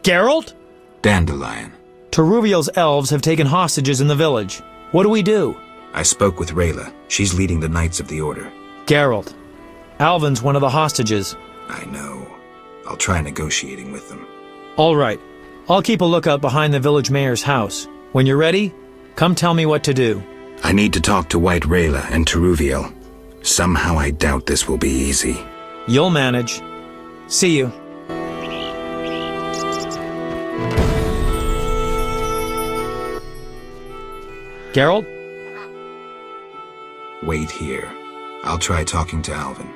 Geralt? Dandelion. Teruviel's elves have taken hostages in the village. What do we do? I spoke with Rayla. She's leading the Knights of the Order. Geralt, Alvin's one of the hostages. I know. I'll try negotiating with them. All right. I'll keep a lookout behind the village mayor's house. When you're ready, come tell me what to do. I need to talk to White Rayla and Teruviel. Somehow I doubt this will be easy. You'll manage. See you. Geralt? Wait here. I'll try talking to Alvin.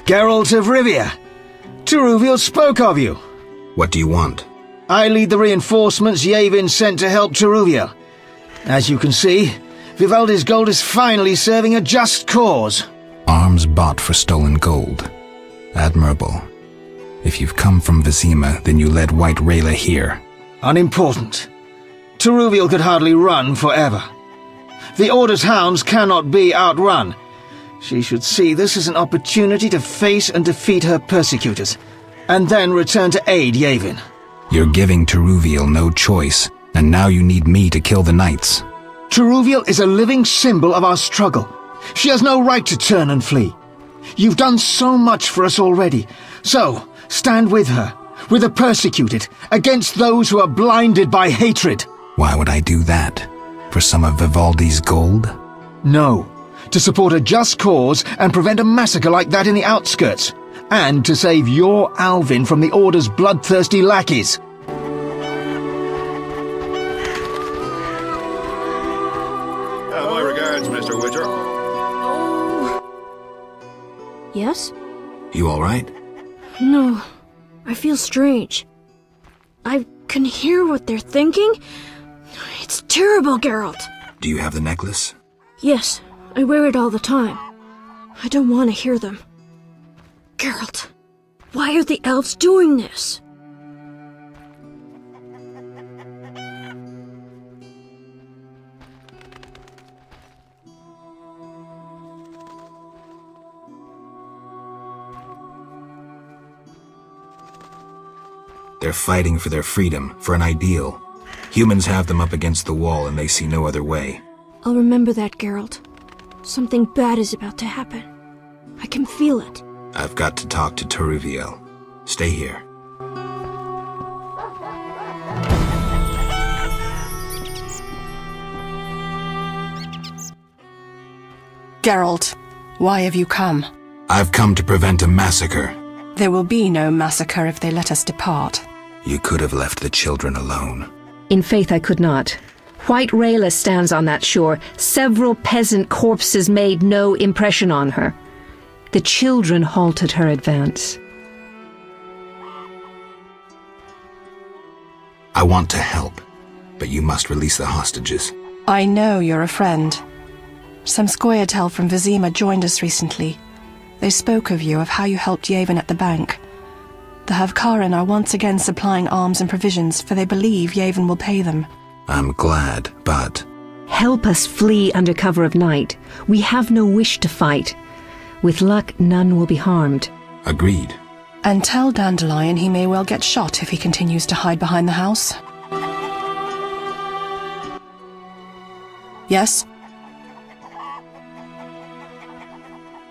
Geralt of Rivia, Teruviel spoke of you. What do you want? I lead the reinforcements Yavin sent to help Teruviel. As you can see, Vivaldi's gold is finally serving a just cause. Arms bought for stolen gold. Admirable. If you've come from Vizima, then you led White Rayla here. Unimportant. Teruviel could hardly run forever. The Order's hounds cannot be outrun. She should see this as an opportunity to face and defeat her persecutors, and then return to aid Yavin. You're giving Teruviel no choice, and now you need me to kill the Knights. Teruviel is a living symbol of our struggle. She has no right to turn and flee. You've done so much for us already, so stand with her, with the persecuted, against those who are blinded by hatred. Why would I do that? For some of Vivaldi's gold? No. To support a just cause and prevent a massacre like that in the outskirts, and to save your Alvin from the Order's bloodthirsty lackeys. My regards, Mr. Witcher. Yes? You all right? No, I feel strange. I can hear what they're thinking. It's terrible, Geralt. Do you have the necklace? Yes, I wear it all the time. I don't want to hear them. Geralt, why are the elves doing this? They're fighting for their freedom, for an ideal. Humans have them up against the wall and they see no other way. I'll remember that, Geralt. Something bad is about to happen. I can feel it. I've got to talk to Teruviel. Stay here. Geralt, why have you come? I've come to prevent a massacre. There will be no massacre if they let us depart. You could have left the children alone. In faith I could not. White Rayla stands on that shore. Several peasant corpses made no impression on her. The children halted her advance. I want to help, but you must release the hostages. I know you're a friend. Some Scoia'tael from Vizima joined us recently. They spoke of you, of how you helped Yavin at the bank. The Havkarin are once again supplying arms and provisions, for they believe Yavin will pay them. I'm glad, but... Help us flee under cover of night. We have no wish to fight. With luck, none will be harmed. Agreed. And tell Dandelion he may well get shot if he continues to hide behind the house. Yes?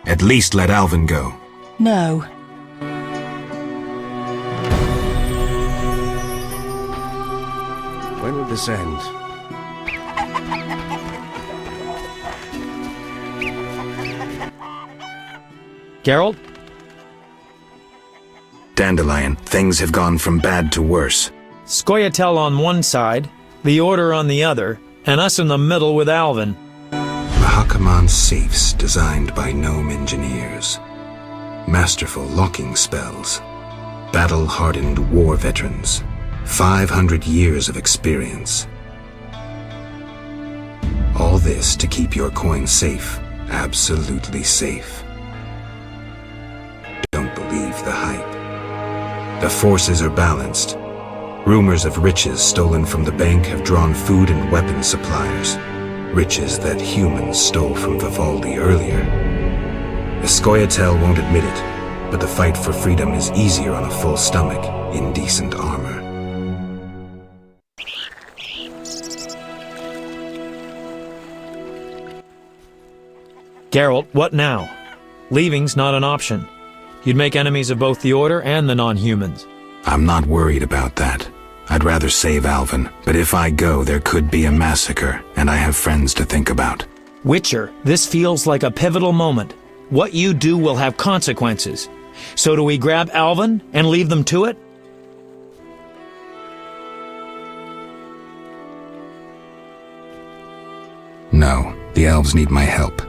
At least let Alvin go. No. When will this end? Geralt? Dandelion, things have gone from bad to worse. Scoia'tael on one side, the Order on the other, and us in the middle with Alvin. Bahakaman safes designed by gnome engineers. Masterful locking spells. Battle-hardened war veterans. 500 years of experience. All this to keep your coin safe Absolutely safe. Don't believe the hype. The forces are balanced. Rumors of riches stolen from the bank have drawn food and weapons suppliers. Riches that humans stole from Vivaldi earlier. The Scoia'tael won't admit it, but the fight for freedom is easier on a full stomach in decent armor. Geralt, what now? Leaving's not an option. You'd make enemies of both the Order and the non-humans. I'm not worried about that. I'd rather save Alvin, but if I go, there could be a massacre, and I have friends to think about. Witcher, this feels like a pivotal moment. What you do will have consequences. So do we grab Alvin and leave them to it? No, the elves need my help.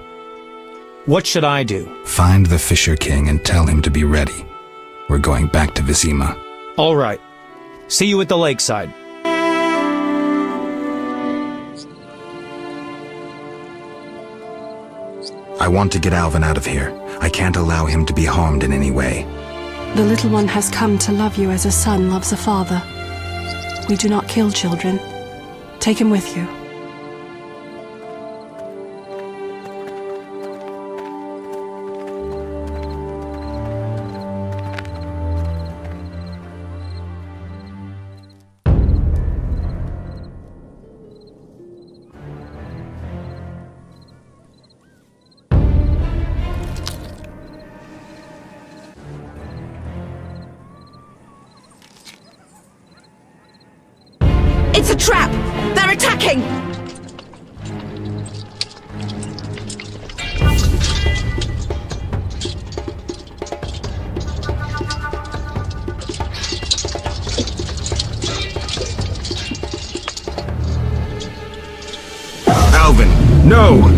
What should I do? Find the Fisher King and tell him to be ready. We're going back to Vizima. All right. See you at the lakeside. I want to get Alvin out of here. I can't allow him to be harmed in any way. The little one has come to love you as a son loves a father. We do not kill children. Take him with you. It's a trap! They're attacking! Alvin, no!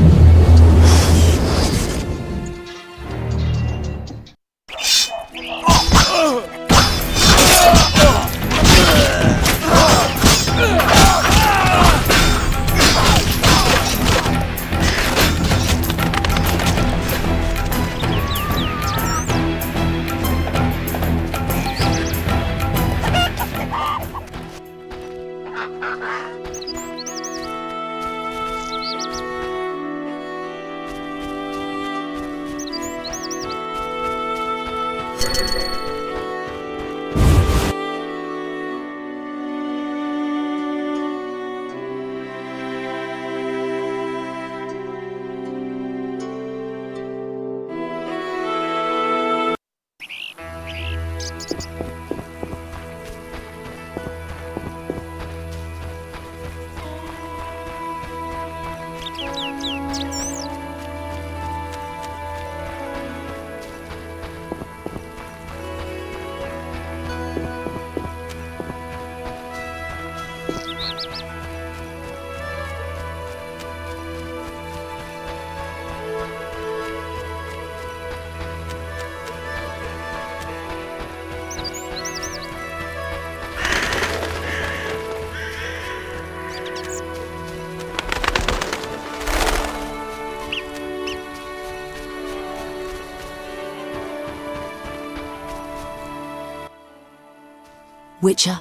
Witcher.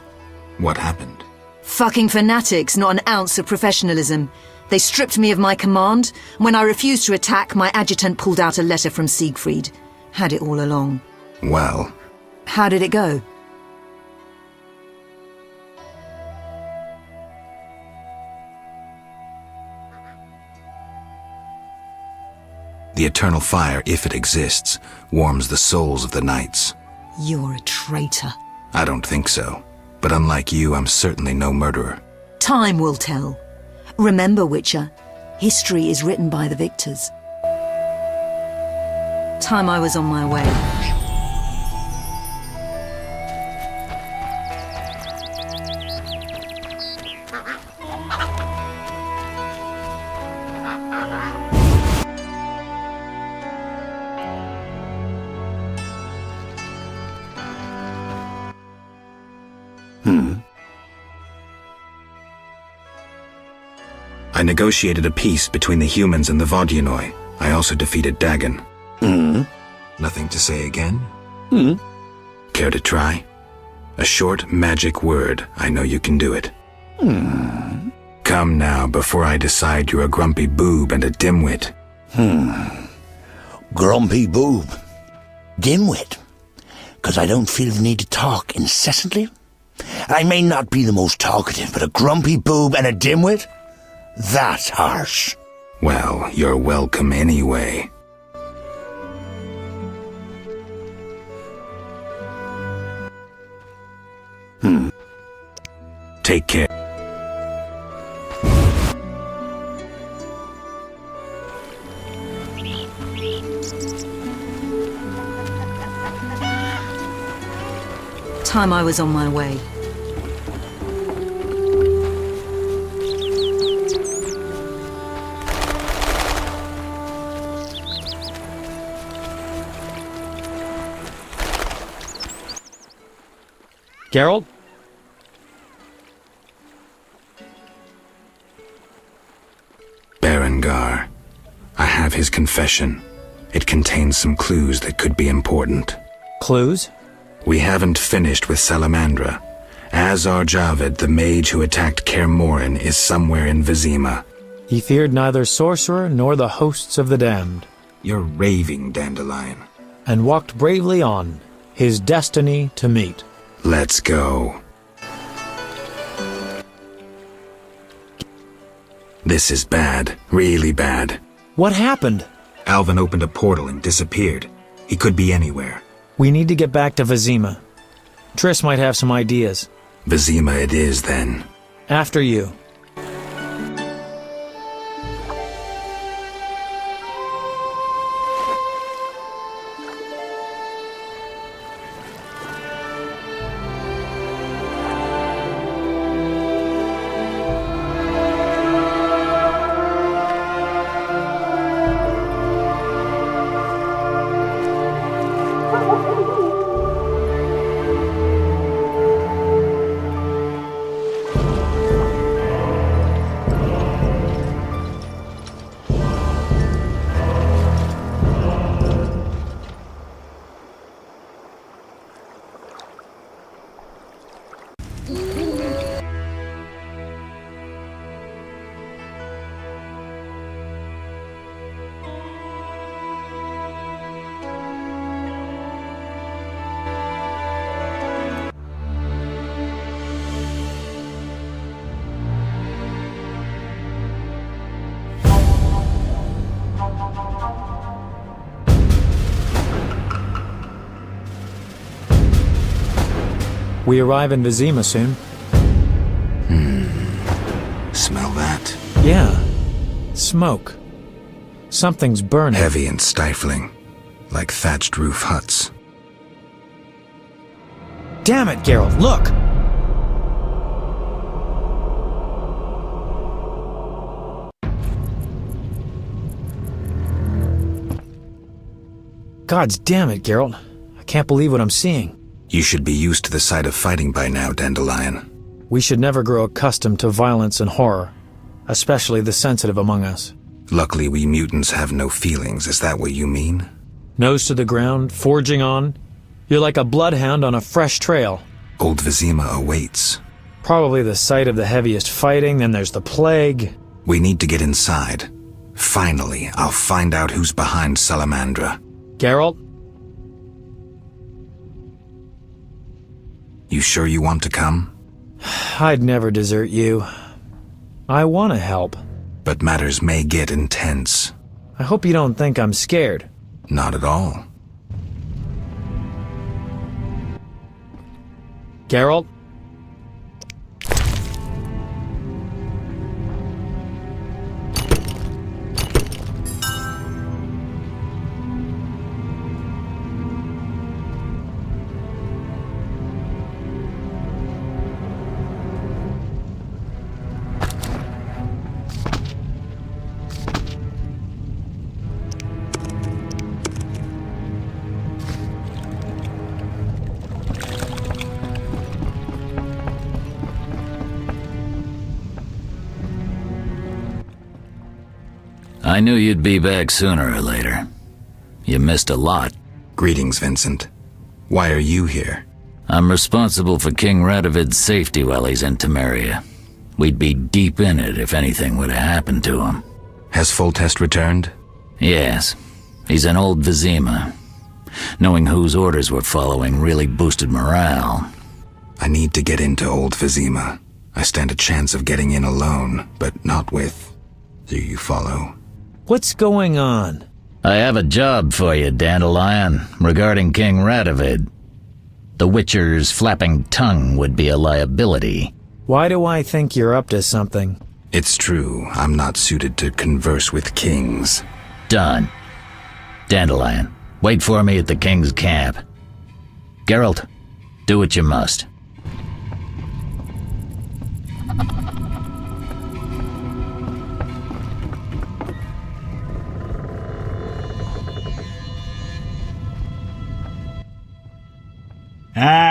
What happened? Fucking fanatics, not an ounce of professionalism. They stripped me of my command, and when I refused to attack, my adjutant pulled out a letter from Siegfried. Had it all along. Well, How did it go? the eternal fire, if it exists, warms the souls of the knights. You're a traitor. I don't think so. But unlike you, I'm certainly no murderer. Time will tell. Remember, Witcher, history is written by the victors. Time I was on my way. I negotiated a peace between the humans and the Vodyanoi. I also defeated Dagon. Nothing to say again? Care to try? A short magic word. I know you can do it. Come now, before I decide you're a grumpy boob and a dimwit. Grumpy boob. Dimwit. 'Cause I don't feel the need to talk incessantly. I may not be the most talkative, but a grumpy boob and a dimwit? That's harsh. Well, you're welcome anyway. Take care. Time I was on my way. Geralt? Berengar. I have his confession. It contains some clues that could be important. Clues? We haven't finished with Salamandra. Azar Javed, the mage who attacked Kaer Morhen, is somewhere in Vizima. He feared neither sorcerer nor the hosts of the damned, You're raving, Dandelion. and walked bravely on, his destiny to meet. Let's go. This is bad. Really bad. What happened? Alvin opened a portal and disappeared. He could be anywhere. We need to get back to Vizima. Triss might have some ideas. Vizima it is, then. After you. We arrive in Vizima soon. Smell that? Yeah. Smoke. Something's burning. Heavy and stifling. Like thatched roof huts. Damn it, Geralt, look! Gods damn it, Geralt. I can't believe what I'm seeing. You should be used to the sight of fighting by now, Dandelion. We should never grow accustomed to violence and horror, especially the sensitive among us. Luckily, we mutants have no feelings. Is that what you mean? Nose to the ground, forging on. You're like a bloodhound on a fresh trail. Old Vizima awaits. Probably the site of the heaviest fighting, then there's the plague. We need to get inside. Finally, I'll find out who's behind Salamandra. Geralt? You sure you want to come? I'd never desert you. I want to help. But matters may get intense. I hope you don't think I'm scared. Not at all. Geralt? I knew you'd be back sooner or later. You missed a lot. Greetings, Vincent. Why are you here? I'm responsible for King Radovid's safety while he's in Temeria. We'd be deep in it if anything would have happened to him. Has Foltest returned? Yes. He's in Old Vizima. Knowing whose orders we're following really boosted morale. I need to get into Old Vizima. I stand a chance of getting in alone, but not with... Do you follow? What's going on? I have a job for you, Dandelion, regarding King Radovid. The Witcher's flapping tongue would be a liability. Why do I think you're up to something? It's true, I'm not suited to converse with kings. Done. Dandelion, wait for me at the king's camp. Geralt, do what you must.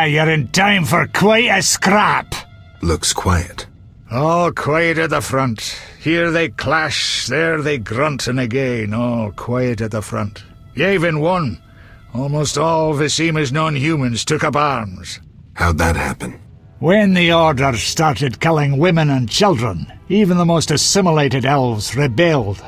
You're in time for quite a scrap. Looks quiet. All quiet at the front. Here they clash, there they grunt, and again, all quiet at the front. Yavin won. Almost all Vizima's non-humans took up arms. How'd that happen? When the Order started killing women and children, even the most assimilated elves rebelled.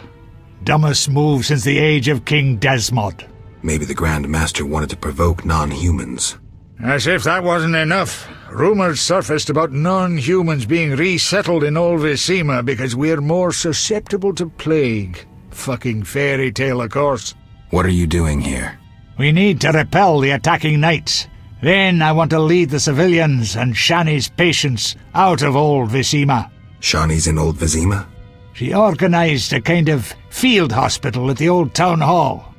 Dumbest move since the age of King Desmod. Maybe the Grand Master wanted to provoke non-humans. As if that wasn't enough, rumors surfaced about non-humans being resettled in Old Vizima because we're more susceptible to plague. Fucking fairy tale, of course. What are you doing here? We need to repel the attacking knights. Then I want to lead the civilians and Shani's patients out of Old Vizima. Shani's in Old Vizima? She organized a kind of field hospital at the old town hall.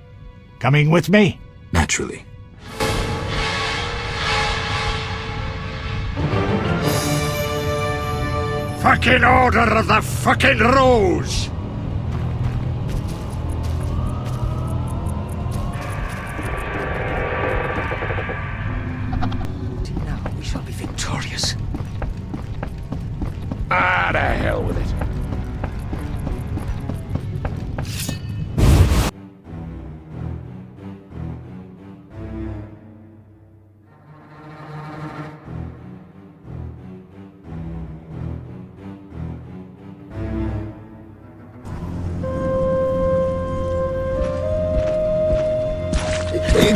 Coming with me? Naturally. Fucking Order of the fucking Rose! Now we shall be victorious. Ah, the hell with it.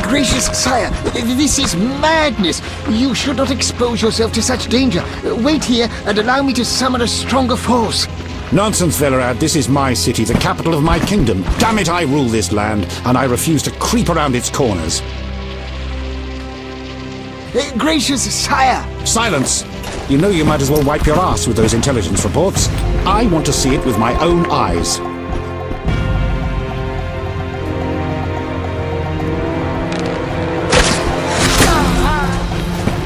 Gracious sire, this is madness. You should not expose yourself to such danger. Wait here and allow me to summon a stronger force. Nonsense, Velerad. This is my city, the capital of my kingdom. Damn it, I rule this land, and I refuse to creep around its corners. Gracious sire! Silence! You know you might as well wipe your ass with those intelligence reports. I want to see it with my own eyes.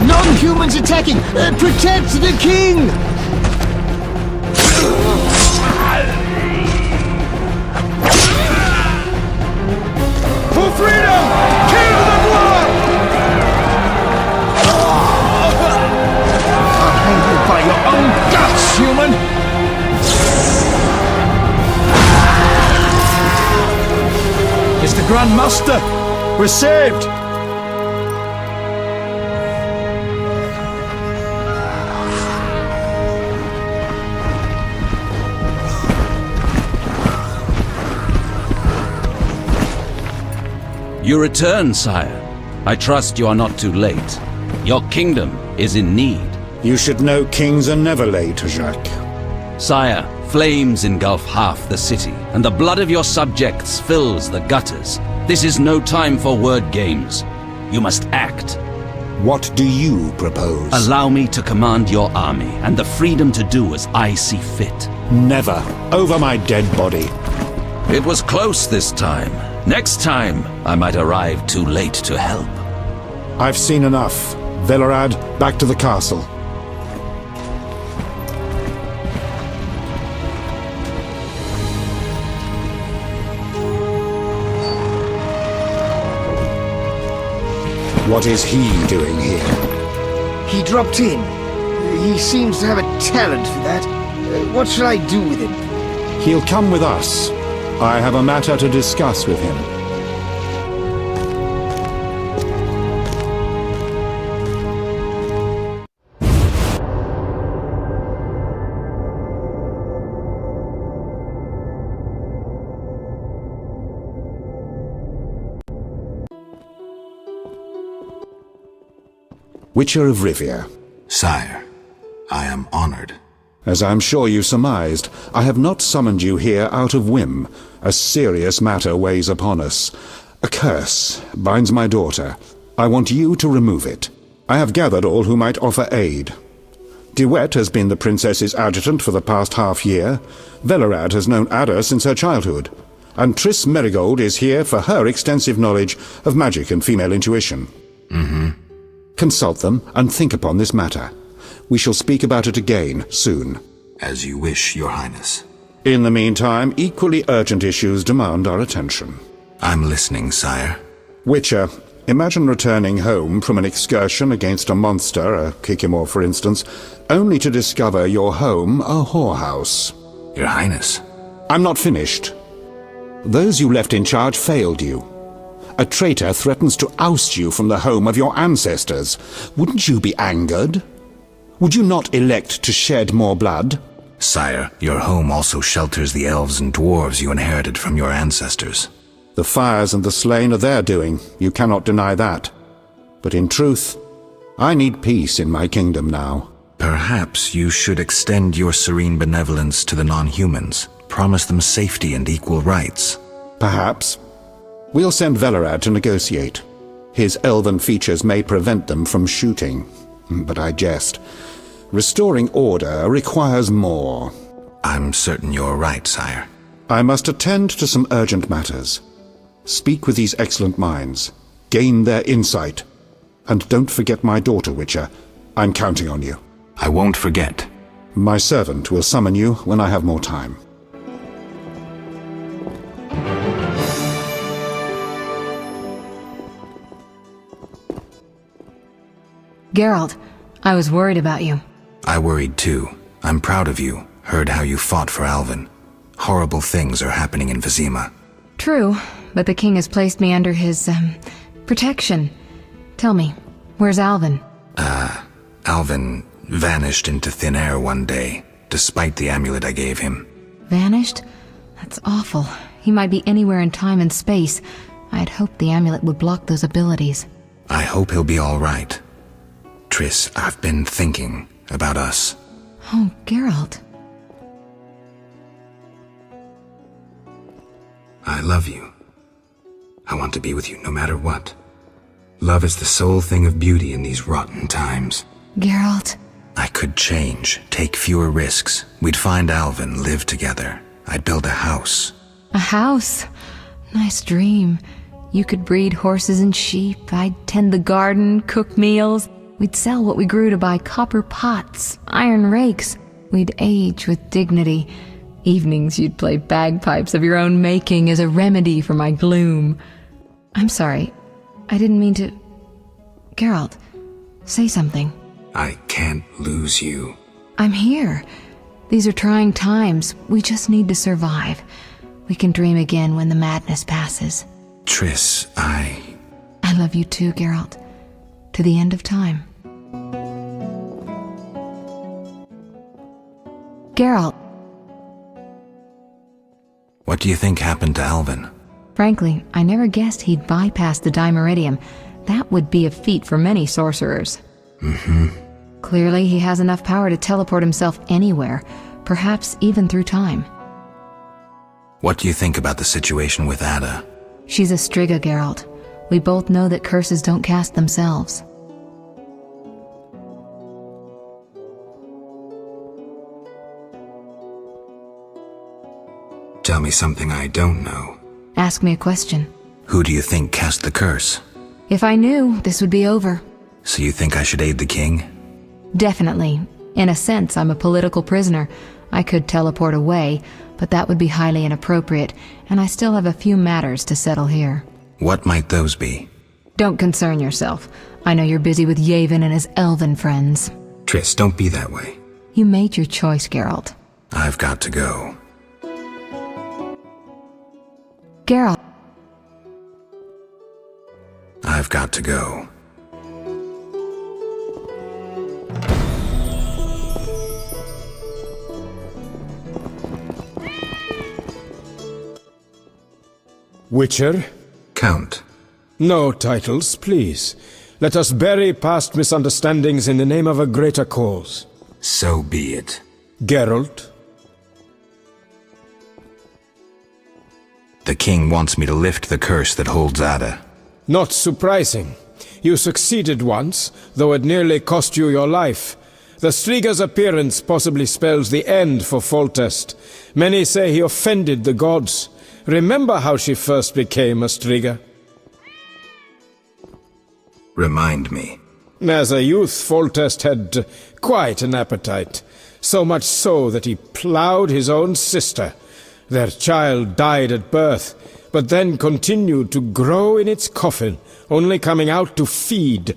Non-humans attacking! Protect the king! For freedom! Kill the blood! I'll hang you by your own guts, human! It's the Grand Master! We're saved! You return, sire. I trust you are not too late. Your kingdom is in need. You should know kings are never late, Jacques. Sire, flames engulf half the city, and the blood of your subjects fills the gutters. This is no time for word games. You must act. What do you propose? Allow me to command your army, and the freedom to do as I see fit. Never. Over my dead body. It was close this time. Next time, I might arrive too late to help. I've seen enough. Velerad, back to the castle. What is he doing here? He dropped in. He seems to have a talent for that. What shall I do with him? He'll come with us. I have a matter to discuss with him. Witcher of Rivia. Sire, I am honored. As I'm sure you surmised, I have not summoned you here out of whim. A serious matter weighs upon us. A curse binds my daughter. I want you to remove it. I have gathered all who might offer aid. DeWitt has been the princess's adjutant for the past half-year. Velerad has known Ada since her childhood. And Triss Merigold is here for her extensive knowledge of magic and female intuition. Consult them and think upon this matter. We shall speak about it again soon. As you wish, Your Highness. In the meantime, equally urgent issues demand our attention. I'm listening, sire. Witcher, imagine returning home from an excursion against a monster, a Kikimor for instance, only to discover your home a whorehouse. Your Highness. I'm not finished. Those you left in charge failed you. A traitor threatens to oust you from the home of your ancestors. Wouldn't you be angered? Would you not elect to shed more blood? Sire, your home also shelters the elves and dwarves you inherited from your ancestors. The fires and the slain are their doing. You cannot deny that. But in truth, I need peace in my kingdom now. Perhaps you should extend your serene benevolence to the non-humans. Promise them safety and equal rights. Perhaps. We'll send Velerad to negotiate. His elven features may prevent them from shooting. But I jest. Restoring order requires more. I'm certain you're right, sire. I must attend to some urgent matters. Speak with these excellent minds. Gain their insight. And don't forget my daughter, Witcher. I'm counting on you. I won't forget. My servant will summon you when I have more time. Geralt, I was worried about you. I worried too. I'm proud of you. Heard how you fought for Alvin. Horrible things are happening in Vizima. True, but the king has placed me under his, protection. Tell me, where's Alvin? Alvin vanished into thin air one day, despite the amulet I gave him. Vanished? That's awful. He might be anywhere in time and space. I had hoped the amulet would block those abilities. I hope he'll be all right. Triss, I've been thinking about us. Oh, Geralt. I love you. I want to be with you no matter what. Love is the sole thing of beauty in these rotten times. Geralt. I could change, take fewer risks. We'd find Alvin, live together. I'd build a house. A house? Nice dream. You could breed horses and sheep. I'd tend the garden, cook meals. We'd sell what we grew to buy copper pots, iron rakes. We'd age with dignity. Evenings you'd play bagpipes of your own making as a remedy for my gloom. I'm sorry. I didn't mean to... Geralt, say something. I can't lose you. I'm here. These are trying times. We just need to survive. We can dream again when the madness passes. Triss, I love you too, Geralt. To the end of time. Geralt. What do you think happened to Alvin? Frankly, I never guessed he'd bypass the Dimeridium. That would be a feat for many sorcerers. Clearly, he has enough power to teleport himself anywhere, perhaps even through time. What do you think about the situation with Ada? She's a Striga, Geralt. We both know that curses don't cast themselves. Tell me something I don't know. Ask me a question. Who do you think cast the curse? If I knew, this would be over. So you think I should aid the king? Definitely. In a sense, I'm a political prisoner. I could teleport away, but that would be highly inappropriate, and I still have a few matters to settle here. What might those be? Don't concern yourself. I know you're busy with Yavin and his elven friends. Triss, don't be that way. You made your choice, Geralt. I've got to go. Geralt. I've got to go. Witcher? Count. No titles, please. Let us bury past misunderstandings in the name of a greater cause. So be it. Geralt? The king wants me to lift the curse that holds Ada. Not surprising. You succeeded once, though it nearly cost you your life. The Striga's appearance possibly spells the end for Foltest. Many say he offended the gods. Remember how she first became a Striga? Remind me. As a youth, Foltest had quite an appetite. So much so that he ploughed his own sister. Their child died at birth, but then continued to grow in its coffin, only coming out to feed.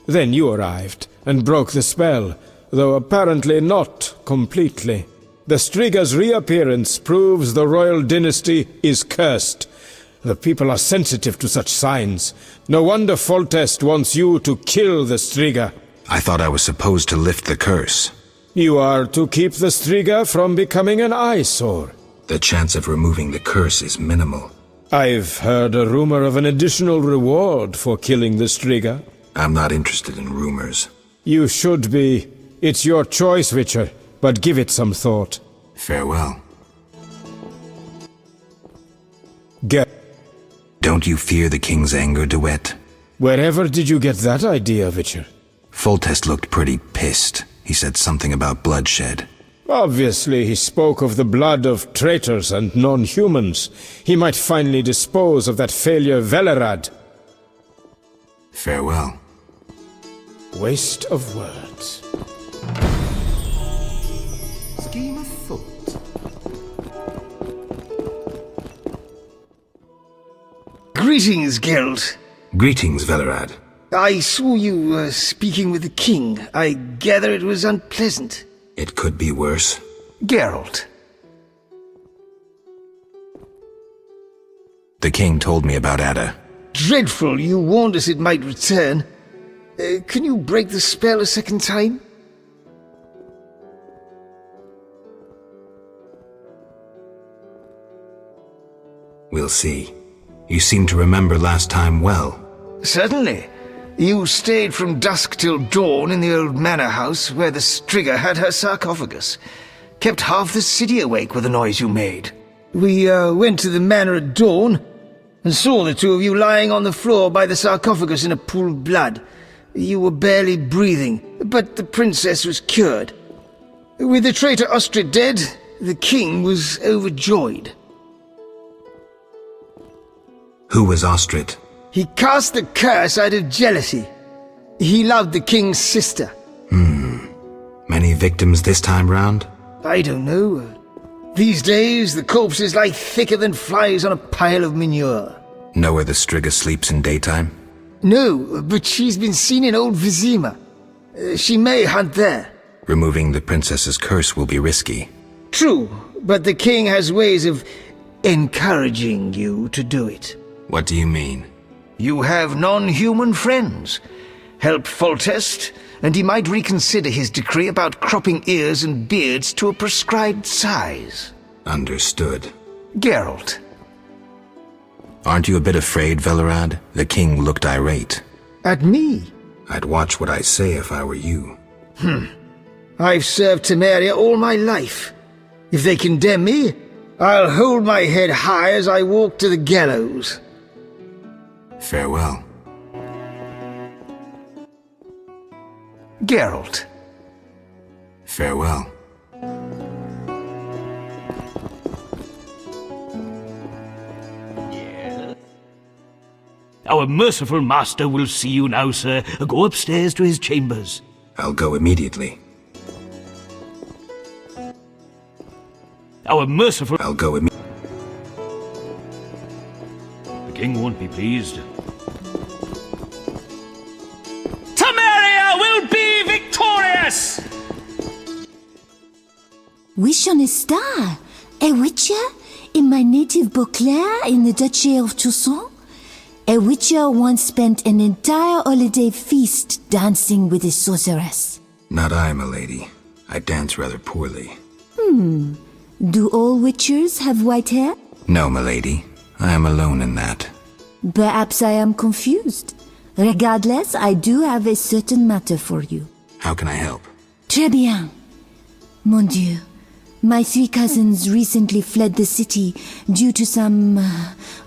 Then you arrived, and broke the spell, though apparently not completely. The Striga's reappearance proves the royal dynasty is cursed. The people are sensitive to such signs. No wonder Foltest wants you to kill the Striga. I thought I was supposed to lift the curse. You are to keep the Striga from becoming an eyesore. The chance of removing the curse is minimal. I've heard a rumor of an additional reward for killing the Striga. I'm not interested in rumors. You should be. It's your choice, Witcher, but give it some thought. Farewell. Don't you fear the king's anger, DeWitt? Wherever did you get that idea, Witcher? Foltest looked pretty pissed. He said something about bloodshed. Obviously, he spoke of the blood of traitors and non-humans. He might finally dispose of that failure Velerad. Farewell. Waste of words. Scheme of thought. Greetings, Geralt. Greetings, Velerad. I saw you speaking with the king. I gather it was unpleasant. It could be worse. Geralt. The king told me about Ada. Dreadful, you warned us it might return. Can you break the spell a second time? We'll see. You seem to remember last time well. Certainly. You stayed from dusk till dawn in the old manor house where the Striga had her sarcophagus. Kept half the city awake with the noise you made. We went to the manor at dawn and saw the two of you lying on the floor by the sarcophagus in a pool of blood. You were barely breathing, but the princess was cured. With the traitor Ostrid dead, the king was overjoyed. Who was Ostrid? He cast the curse out of jealousy. He loved the king's sister. Many victims this time round? I don't know. These days, the corpses lie thicker than flies on a pile of manure. Know where the Striga sleeps in daytime? No, but she's been seen in Old Vizima. She may hunt there. Removing the princess's curse will be risky. True, but the king has ways of encouraging you to do it. What do you mean? You have non-human friends. Help Foltest, and he might reconsider his decree about cropping ears and beards to a prescribed size. Understood. Geralt. Aren't you a bit afraid, Velerad? The king looked irate. At me? I'd watch what I say if I were you. I've served Temeria all my life. If they condemn me, I'll hold my head high as I walk to the gallows. Farewell. Geralt. Farewell. Our merciful master will see you now, sir. Go upstairs to his chambers. I'll go immediately. Our merciful... I'll go immediately. The king won't be pleased. Temeria will be victorious! Wish on a star. A witcher? In my native Beauclair in the Duchy of Toussaint, a witcher once spent an entire holiday feast dancing with a sorceress. Not I, milady. I dance rather poorly. Do all witchers have white hair? No, milady. I am alone in that. Perhaps I am confused. Regardless, I do have a certain matter for you. How can I help? Très bien. Mon Dieu. My 3 cousins recently fled the city due to some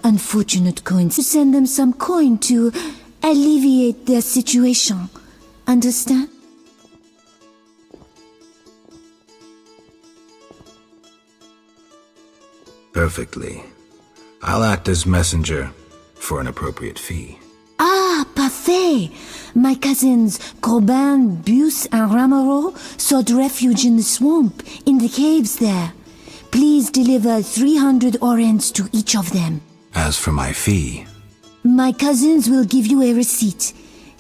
unfortunate coins. To send them some coin to alleviate their situation. Understand? Perfectly. I'll act as messenger for an appropriate fee. Ah, parfait! My cousins Corbin, Bus, and Ramiro sought refuge in the swamp, in the caves there. Please deliver 300 orens to each of them. As for my fee... My cousins will give you a receipt.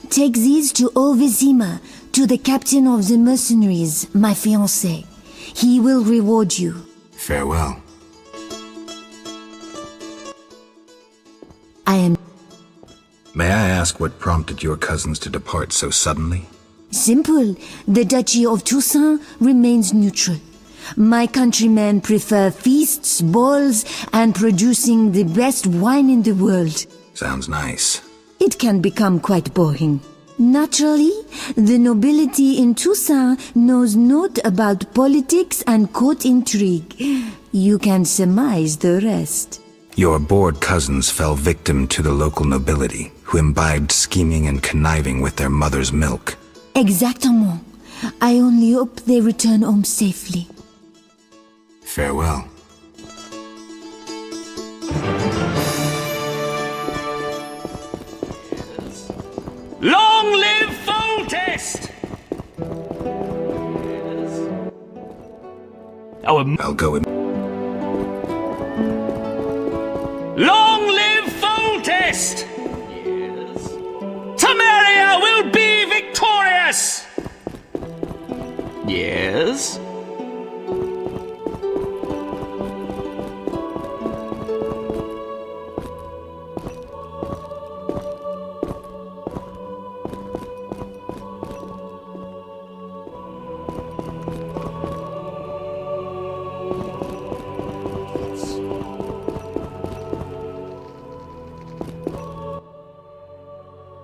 Take these to Ovizima, to the captain of the mercenaries, my fiancé. He will reward you. Farewell. I am... May I ask what prompted your cousins to depart so suddenly? Simple. The Duchy of Toussaint remains neutral. My countrymen prefer feasts, balls, and producing the best wine in the world. Sounds nice. It can become quite boring. Naturally, the nobility in Toussaint knows naught about politics and court intrigue. You can surmise the rest. Your bored cousins fell victim to the local nobility, who imbibed scheming and conniving with their mother's milk. Exactement. I only hope they return home safely. Farewell. Long live Foltest! I'll go in. Long live Foltest! Yes. Temeria will be victorious! Yes.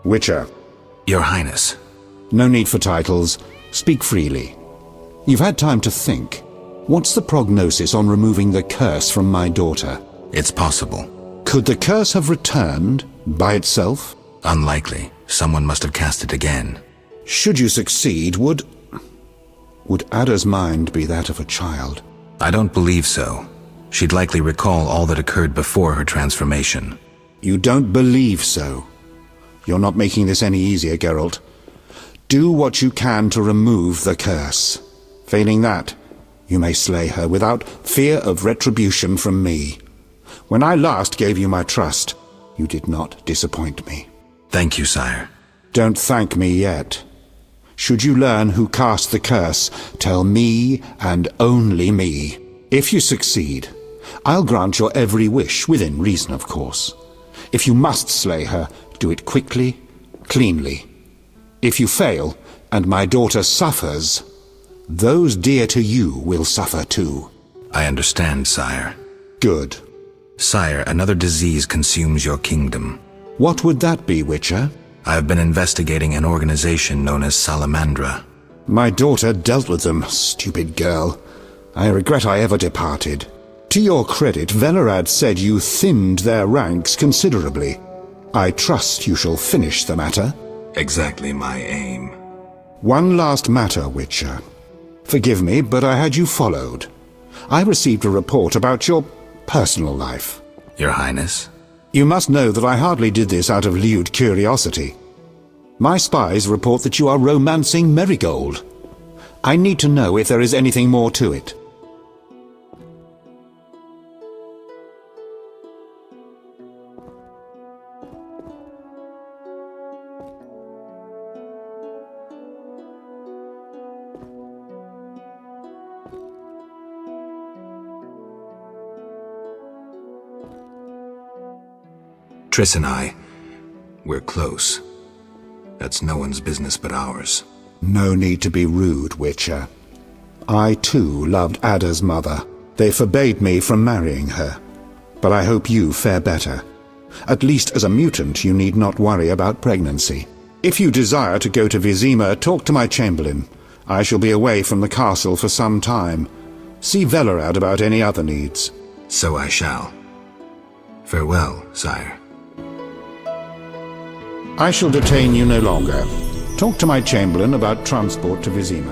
Witcher. Your Highness. No need for titles. Speak freely. You've had time to think. What's the prognosis on removing the curse from my daughter? It's possible. Could the curse have returned by itself? Unlikely. Someone must have cast it again. Should you succeed, would Ada's mind be that of a child? I don't believe so. She'd likely recall all that occurred before her transformation. You don't believe so? You're not making this any easier, Geralt. Do what you can to remove the curse. Failing that, you may slay her without fear of retribution from me. When I last gave you my trust, you did not disappoint me. Thank you, sire. Don't thank me yet. Should you learn who cast the curse, tell me and only me. If you succeed, I'll grant your every wish, within reason, of course. If you must slay her, do it quickly, cleanly. If you fail, and my daughter suffers, those dear to you will suffer too. I understand, sire. Good. Sire, another disease consumes your kingdom. What would that be, Witcher? I have been investigating an organization known as Salamandra. My daughter dealt with them, stupid girl. I regret I ever departed. To your credit, Velerad said you thinned their ranks considerably. I trust you shall finish the matter. Exactly my aim. One last matter, Witcher. Forgive me, but I had you followed. I received a report about your personal life. Your Highness? You must know that I hardly did this out of lewd curiosity. My spies report that you are romancing Marigold. I need to know if there is anything more to it. Triss and we're close. That's no one's business but ours. No need to be rude, Witcher. I, too, loved Ada's mother. They forbade me from marrying her. But I hope you fare better. At least as a mutant, you need not worry about pregnancy. If you desire to go to Vizima, talk to my chamberlain. I shall be away from the castle for some time. See Velerad about any other needs. So I shall. Farewell, sire. I shall detain you no longer. Talk to my chamberlain about transport to Vizima.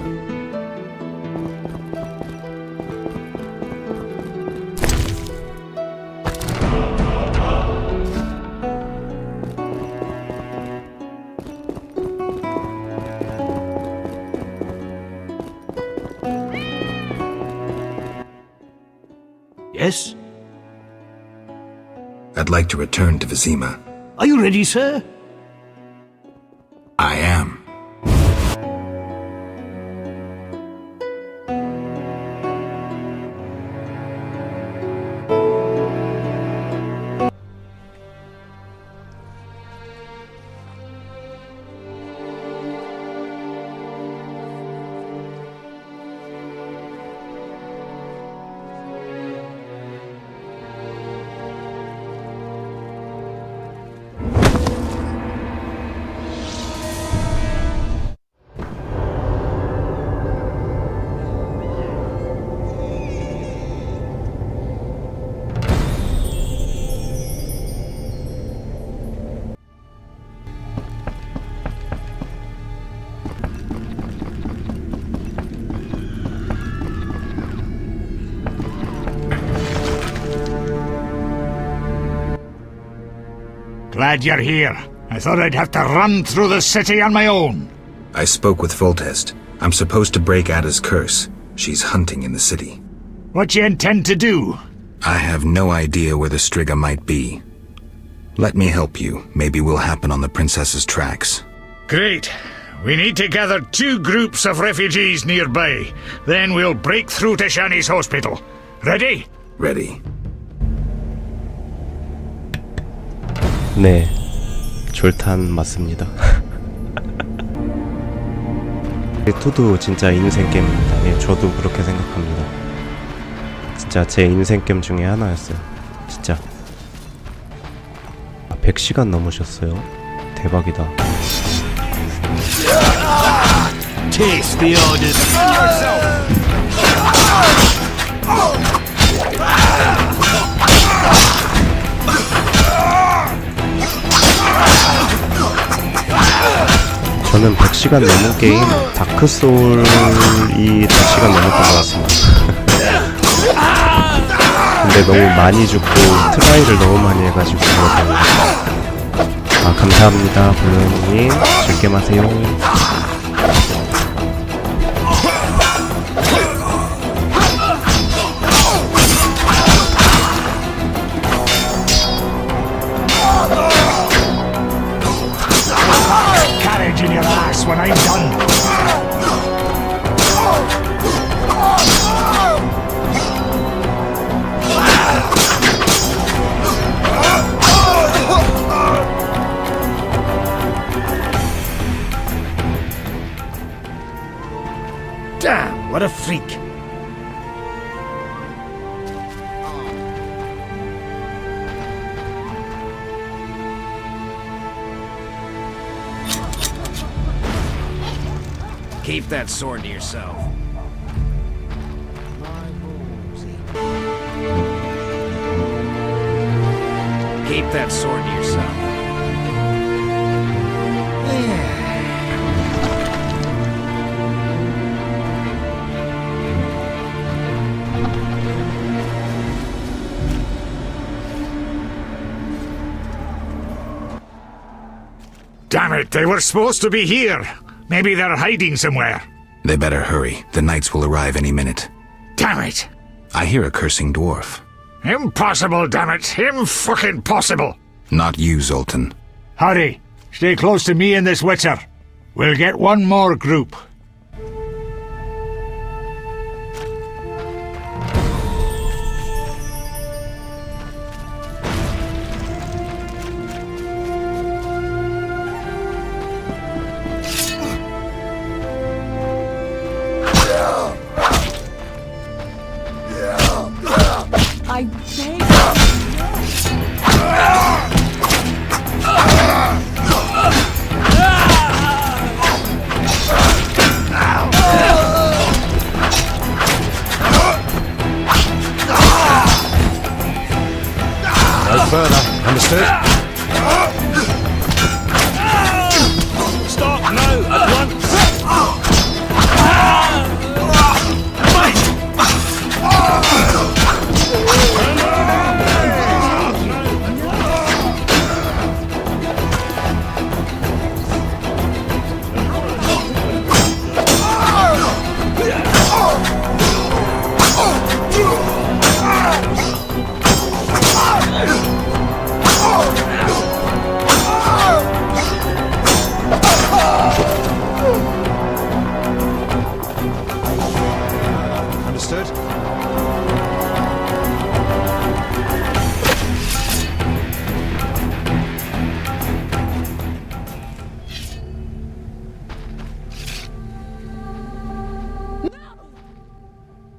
Yes? I'd like to return to Vizima. Are you ready, sir? I am. Glad you're here. I thought I'd have to run through the city on my own. I spoke with Foltest. I'm supposed to break Ada's curse. She's hunting in the city. What you intend to do? I have no idea where the Striga might be. Let me help you. Maybe we'll happen on the princess's tracks. Great. We need to gather 2 groups of refugees nearby. Then we'll break through to Shani's hospital. Ready? Ready. 네, 졸탄 맞습니다. 투도 진짜 인생 게임입니다. 예, 저도 그렇게 생각합니다. 진짜 제 인생 게임 중에 하나였어요. 진짜. 100시간 넘으셨어요. 대박이다. Taste the orders. 저는 100시간 넘은 게임 다크소울이 100시간 넘었던 것 같습니다. 근데 너무 많이 죽고 트라이를 너무 많이 해가지고 그렇다고. 아, 감사합니다 블루님. 즐게 마세요. In your ass when I'm done. Damn, what a freak. Keep that sword to yourself. Keep that sword to yourself. Damn it, they were supposed to be here. Maybe they're hiding somewhere. They better hurry. The knights will arrive any minute. Damn it! I hear a cursing dwarf. Impossible, damn it! Impossible! Not you, Zoltan. Hurry! Stay close to me and this Witcher. We'll get one more group.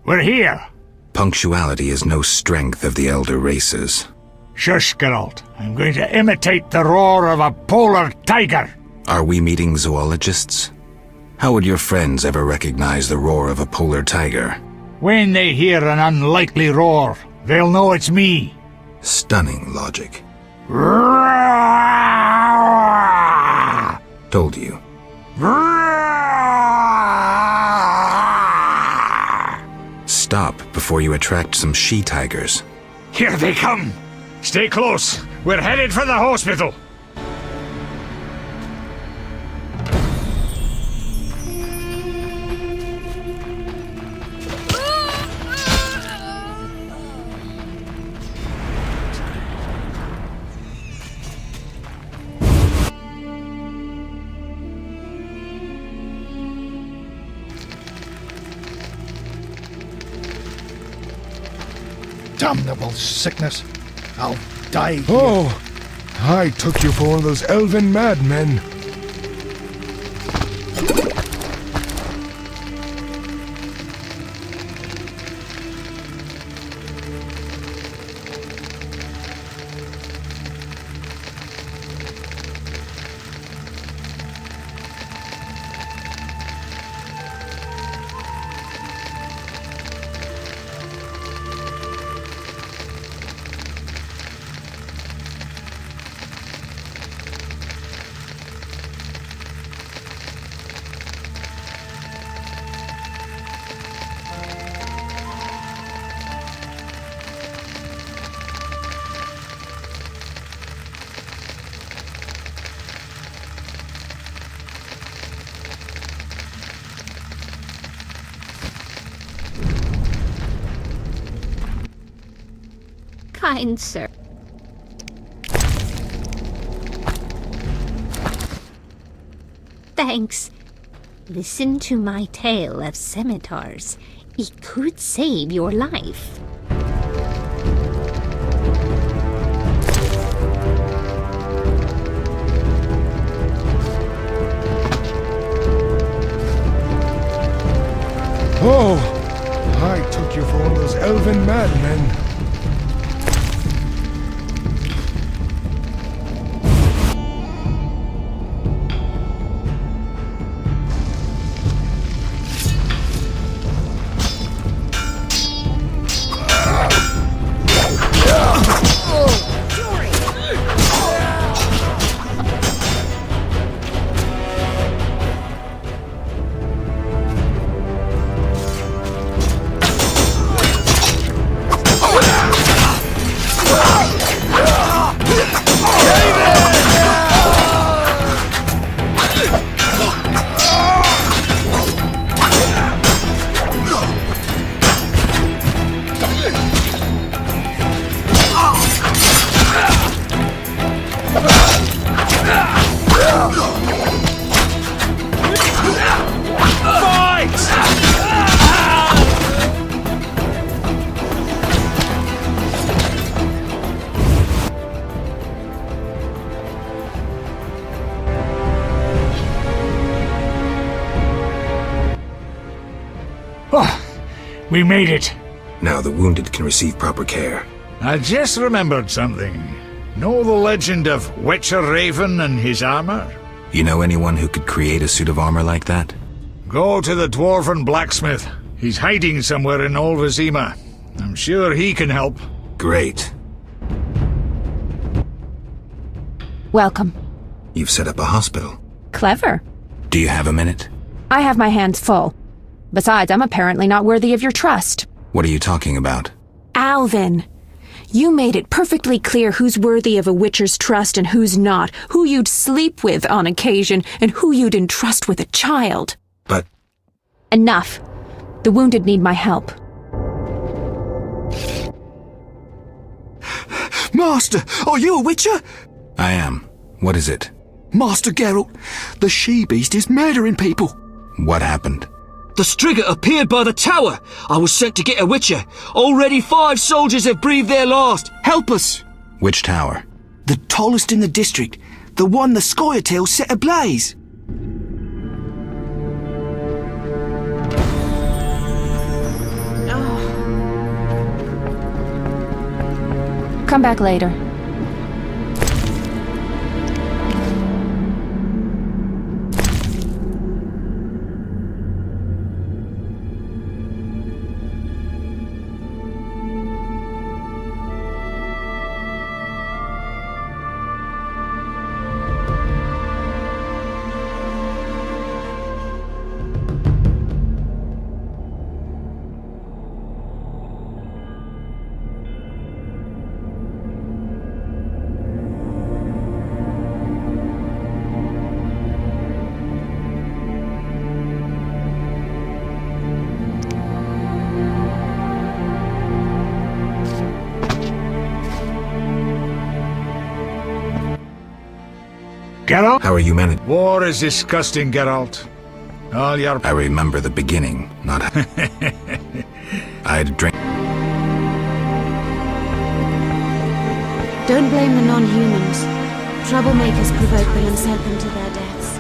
We're here. Punctuality is no strength of the elder races. Shush, Geralt. I'm going to imitate the roar of a polar tiger. Are we meeting zoologists? How would your friends ever recognize the roar of a polar tiger? When they hear an unlikely roar, they'll know it's me. Stunning logic. Told you. Stop before you attract some she-tigers. Here they come. Stay close. We're headed for the hospital. Damnable sickness. I'll die here. Oh, I took you for one of those elven madmen. Kind sir. Thanks. Listen to my tale of scimitars. It could save your life. Oh, I took you for one of those elven madmen. We made it. Now the wounded can receive proper care. I just remembered something. Know the legend of Witcher Raven and his armor? You know anyone who could create a suit of armor like that? Go to the dwarven blacksmith. He's hiding somewhere in Old Vizima. I'm sure he can help. Great. Welcome. You've set up a hospital. Clever. Do you have a minute? I have my hands full. Besides, I'm apparently not worthy of your trust. What are you talking about? Alvin, you made it perfectly clear who's worthy of a Witcher's trust and who's not, who you'd sleep with on occasion, and who you'd entrust with a child. But... Enough. The wounded need my help. Master, are you a Witcher? I am. What is it? Master Geralt, the she-beast is murdering people. What happened? The Striga appeared by the tower. I was sent to get a Witcher. Already 5 soldiers have breathed their last. Help us. Which tower? The tallest in the district. The one the Scoia'tael set ablaze. come back later. Geralt? How are you managing? War is disgusting, Geralt. All your... I remember the beginning, not... I'd drink... Don't blame the non-humans. Troublemakers provoke them and sent them to their deaths.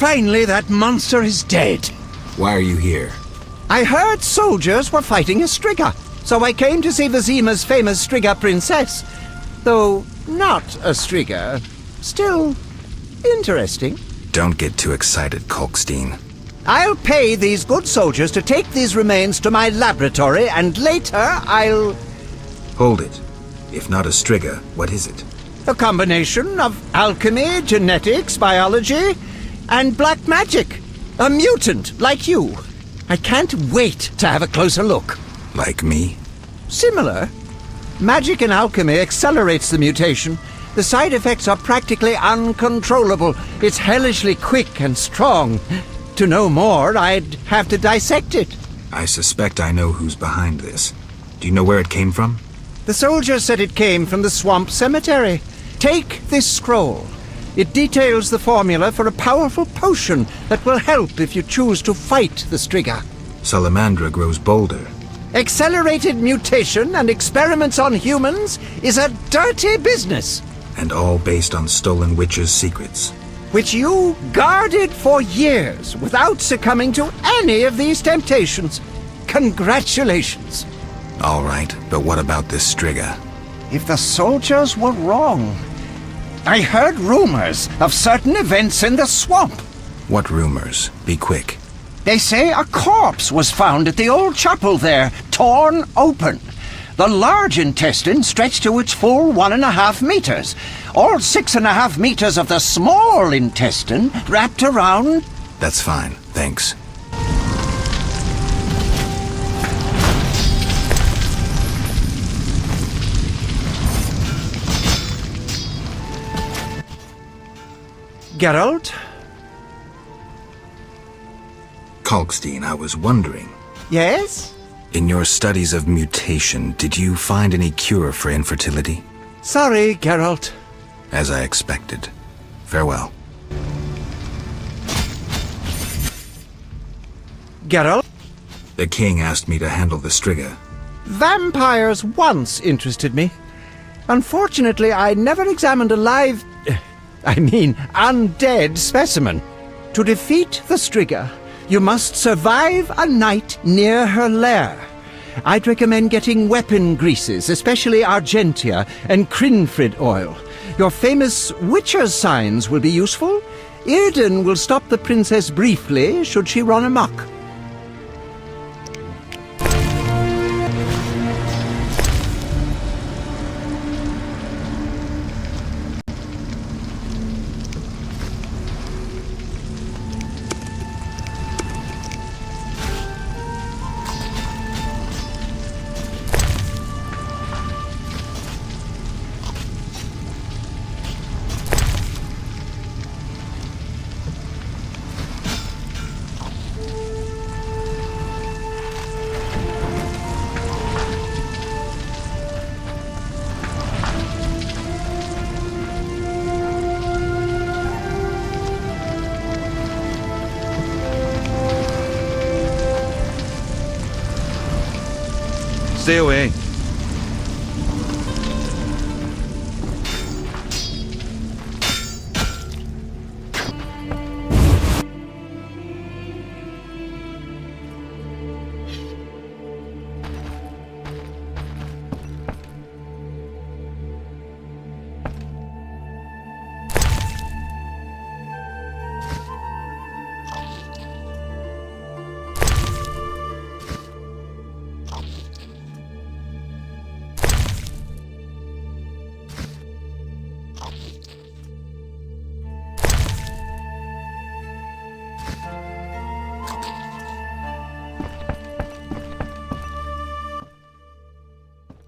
Finally, that monster is dead. Why are you here? I heard soldiers were fighting a Striga, so I came to see Vizima's famous Striga princess. Though not a Striga, still interesting. Don't get too excited, Kalkstein. I'll pay these good soldiers to take these remains to my laboratory, and later I'll... Hold it. If not a Striga, what is it? A combination of alchemy, genetics, biology, and black magic. A mutant, like you. I can't wait to have a closer look. Like me? Similar. Magic and alchemy accelerates the mutation. The side effects are practically uncontrollable. It's hellishly quick and strong. To know more, I'd have to dissect it. I suspect I know who's behind this. Do you know where it came from? The soldier said it came from the swamp cemetery. Take this scroll. It details the formula for a powerful potion that will help if you choose to fight the Striga. Salamandra grows bolder. Accelerated mutation and experiments on humans is a dirty business. And all based on stolen witches' secrets. Which you guarded for years without succumbing to any of these temptations. Congratulations. All right, but what about this Striga? If the soldiers were wrong... I heard rumors of certain events in the swamp. What rumors? Be quick. They say a corpse was found at the old chapel there, torn open. The large intestine stretched to its full 1.5 meters. All 6.5 meters of the small intestine wrapped around... That's fine, thanks. Geralt? Kalkstein, I was wondering. Yes? In your studies of mutation, did you find any cure for infertility? Sorry, Geralt. As I expected. Farewell. Geralt? The king asked me to handle the Striga. Vampires once interested me. Unfortunately, I never examined a live... undead specimen. To defeat the Striga, you must survive a night near her lair. I'd recommend getting weapon greases, especially Argentia and Crinfrid oil. Your famous Witcher's signs will be useful. Irden will stop the princess briefly, should she run amok. Stay away.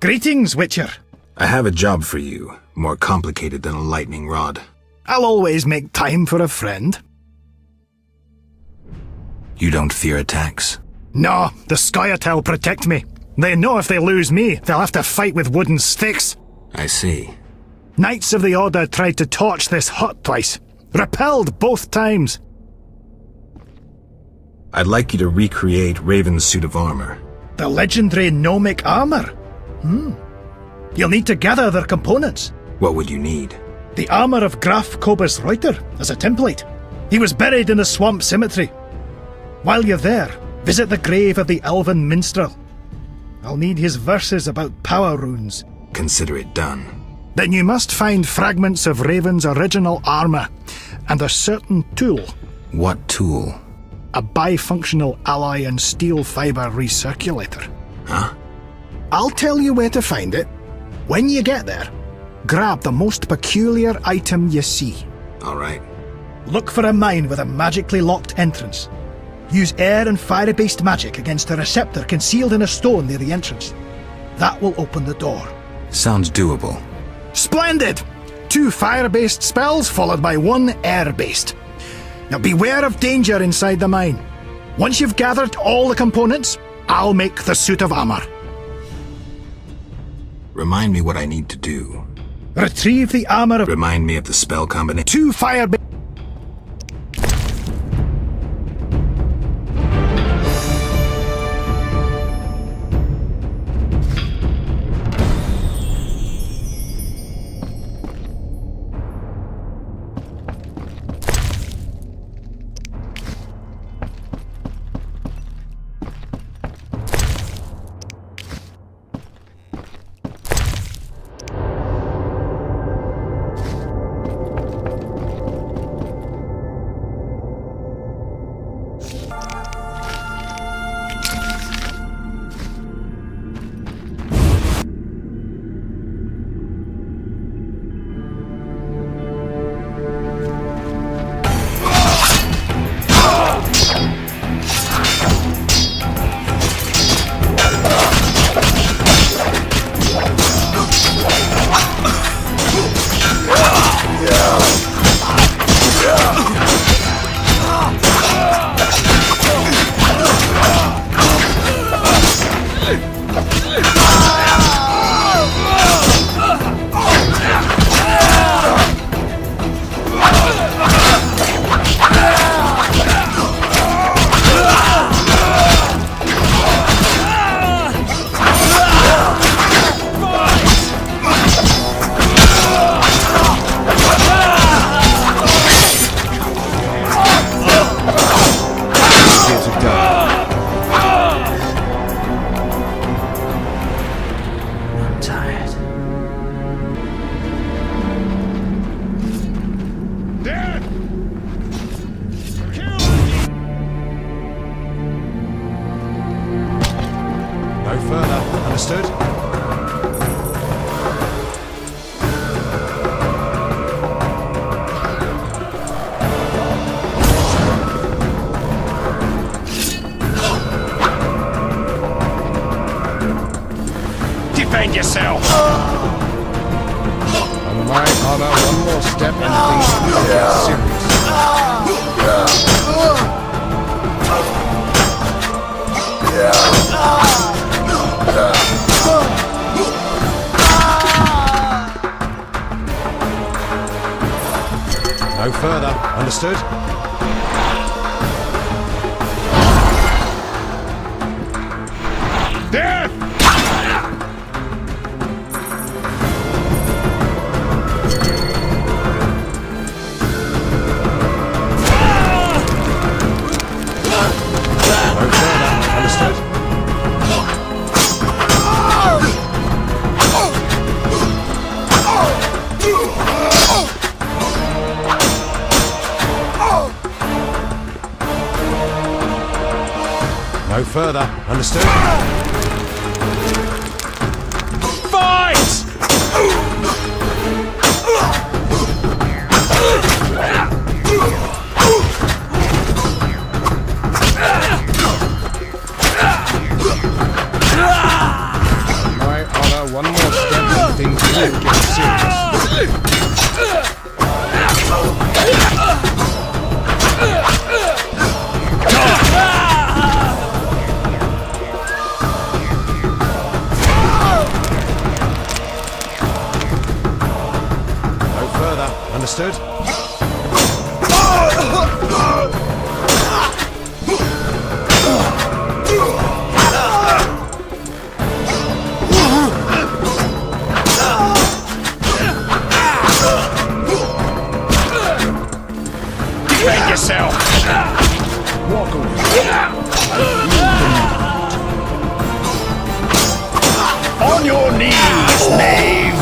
Greetings, Witcher. I have a job for you, more complicated than a lightning rod. I'll always make time for a friend. You don't fear attacks? No, the Scoia'tael protect me. They know if they lose me, they'll have to fight with wooden sticks. I see. Knights of the Order tried to torch this hut twice. Repelled both times. I'd like you to recreate Raven's suit of armor. The legendary gnomic armor? You'll need to gather their components. What would you need? The armor of Graf Kobus Reuter as a template. He was buried in the swamp cemetery. While you're there, visit the grave of the elven minstrel. I'll need his verses about power runes. Consider it done. Then you must find fragments of Raven's original armor, and a certain tool. What tool? A bifunctional alloy and steel fiber recirculator. Huh? I'll tell you where to find it. When you get there, grab the most peculiar item you see. All right. Look for a mine with a magically locked entrance. Use air and fire-based magic against a receptor concealed in a stone near the entrance. That will open the door. Sounds doable. Splendid! 2 fire-based spells followed by 1 air-based. Now beware of danger inside the mine. Once you've gathered all the components, I'll make the suit of armor. Remind me what I need to do. Retrieve the armor of... Remind me of the spell combination. 2 fire-based... Defend yourself! On my honor, one more step and things will get serious. No further. Understood? Death! No further. Understood? No further. Understood? Fight! My honor, one more step and things will get serious. No further. Understood? Defend yourself! Walk away. On your knees, knave!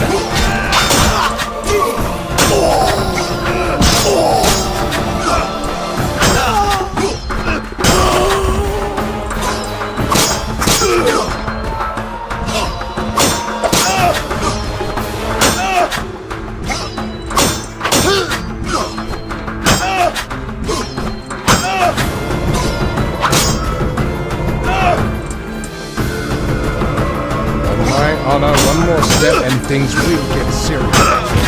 On my honor, one more step and things will get serious.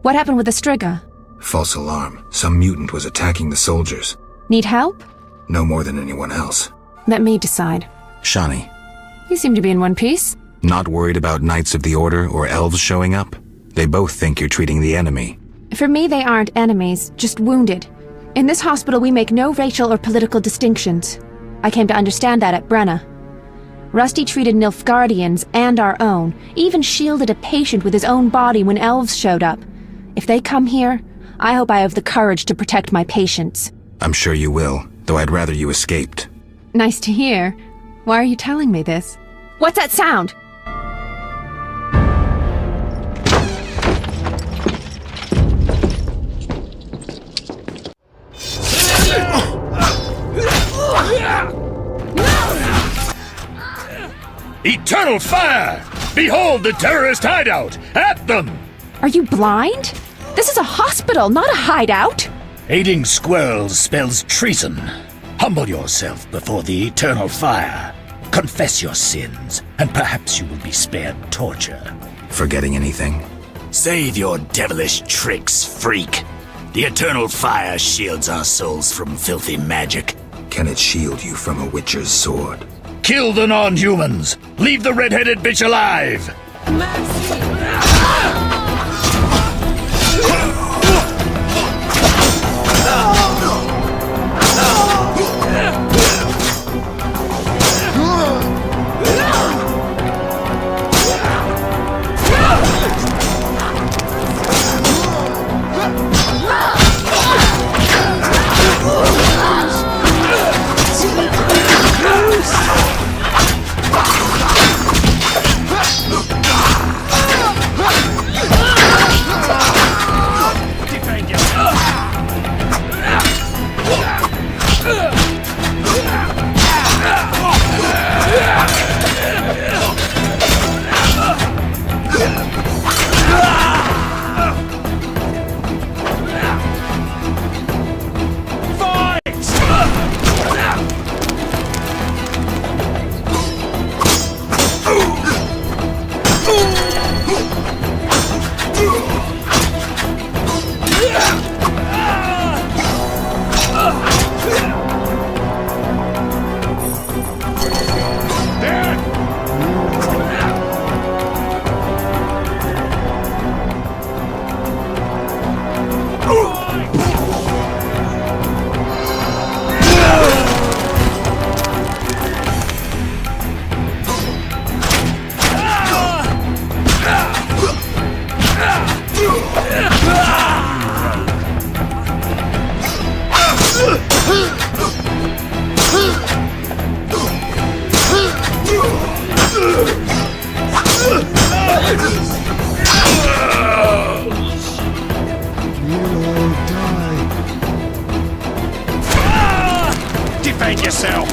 What happened with the Striga? False alarm. Some mutant was attacking the soldiers. Need help? No more than anyone else. Let me decide. Shani, You seem to be in one piece. Not worried about Knights of the Order or elves showing up? They both think you're treating the enemy. For me, they aren't enemies, just wounded. In this hospital, we make no racial or political distinctions. I came to understand that at Brenna. Rusty treated Nilfgaardians and our own, even shielded a patient with his own body when elves showed up. If they come here, I hope I have the courage to protect my patients. I'm sure you will, though I'd rather you escaped. Nice to hear. Why are you telling me this? What's that sound? Eternal fire! Behold the terrorist hideout! At them! Are you blind? This is a hospital, not a hideout! Aiding squirrels spells treason. Humble yourself before the eternal fire. Confess your sins, and perhaps you will be spared torture. Forgetting anything? Save your devilish tricks, freak. The eternal fire shields our souls from filthy magic. Can it shield you from a witcher's sword? Kill the non-humans! Leave the red-headed bitch alive! Defend yourself!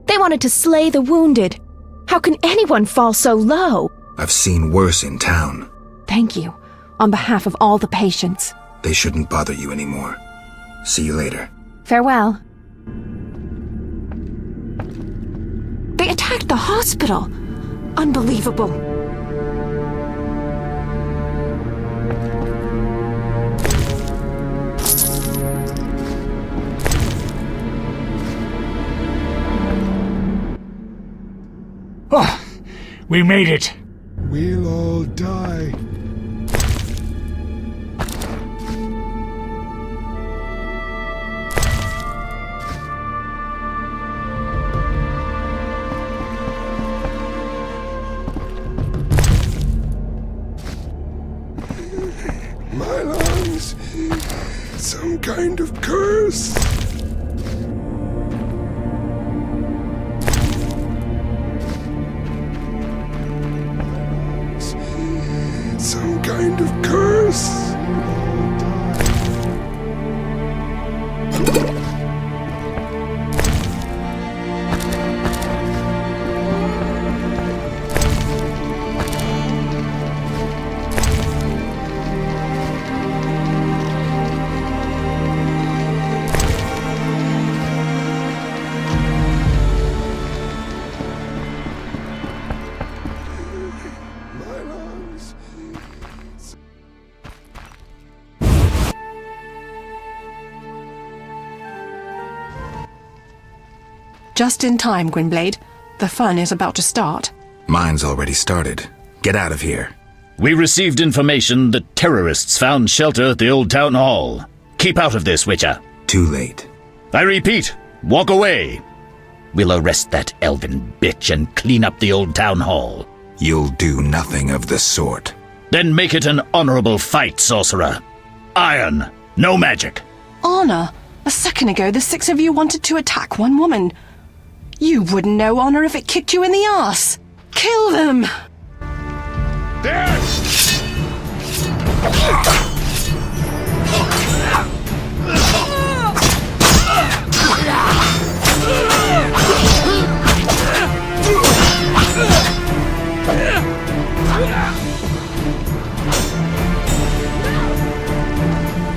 They wanted to slay the wounded. How can anyone fall so low? I've seen worse in town. Thank you, on behalf of all the patients. They shouldn't bother you anymore. See you later. Farewell. They attacked the hospital. Unbelievable. Oh, we made it. We'll all die. My lungs. Some kind of curse. Some kind of curse. Just in time, Gwynblade. The fun is about to start. Mine's already started. Get out of here. We received information that terrorists found shelter at the old town hall. Keep out of this, Witcher. Too late. I repeat, walk away. We'll arrest that elven bitch and clean up the old town hall. You'll do nothing of the sort. Then make it an honorable fight, sorcerer. Iron, No magic. Honor? A second ago, the 6 of you wanted to attack one woman. You wouldn't know honor if it kicked you in the arse. Kill them!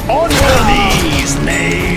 On your knees, knave!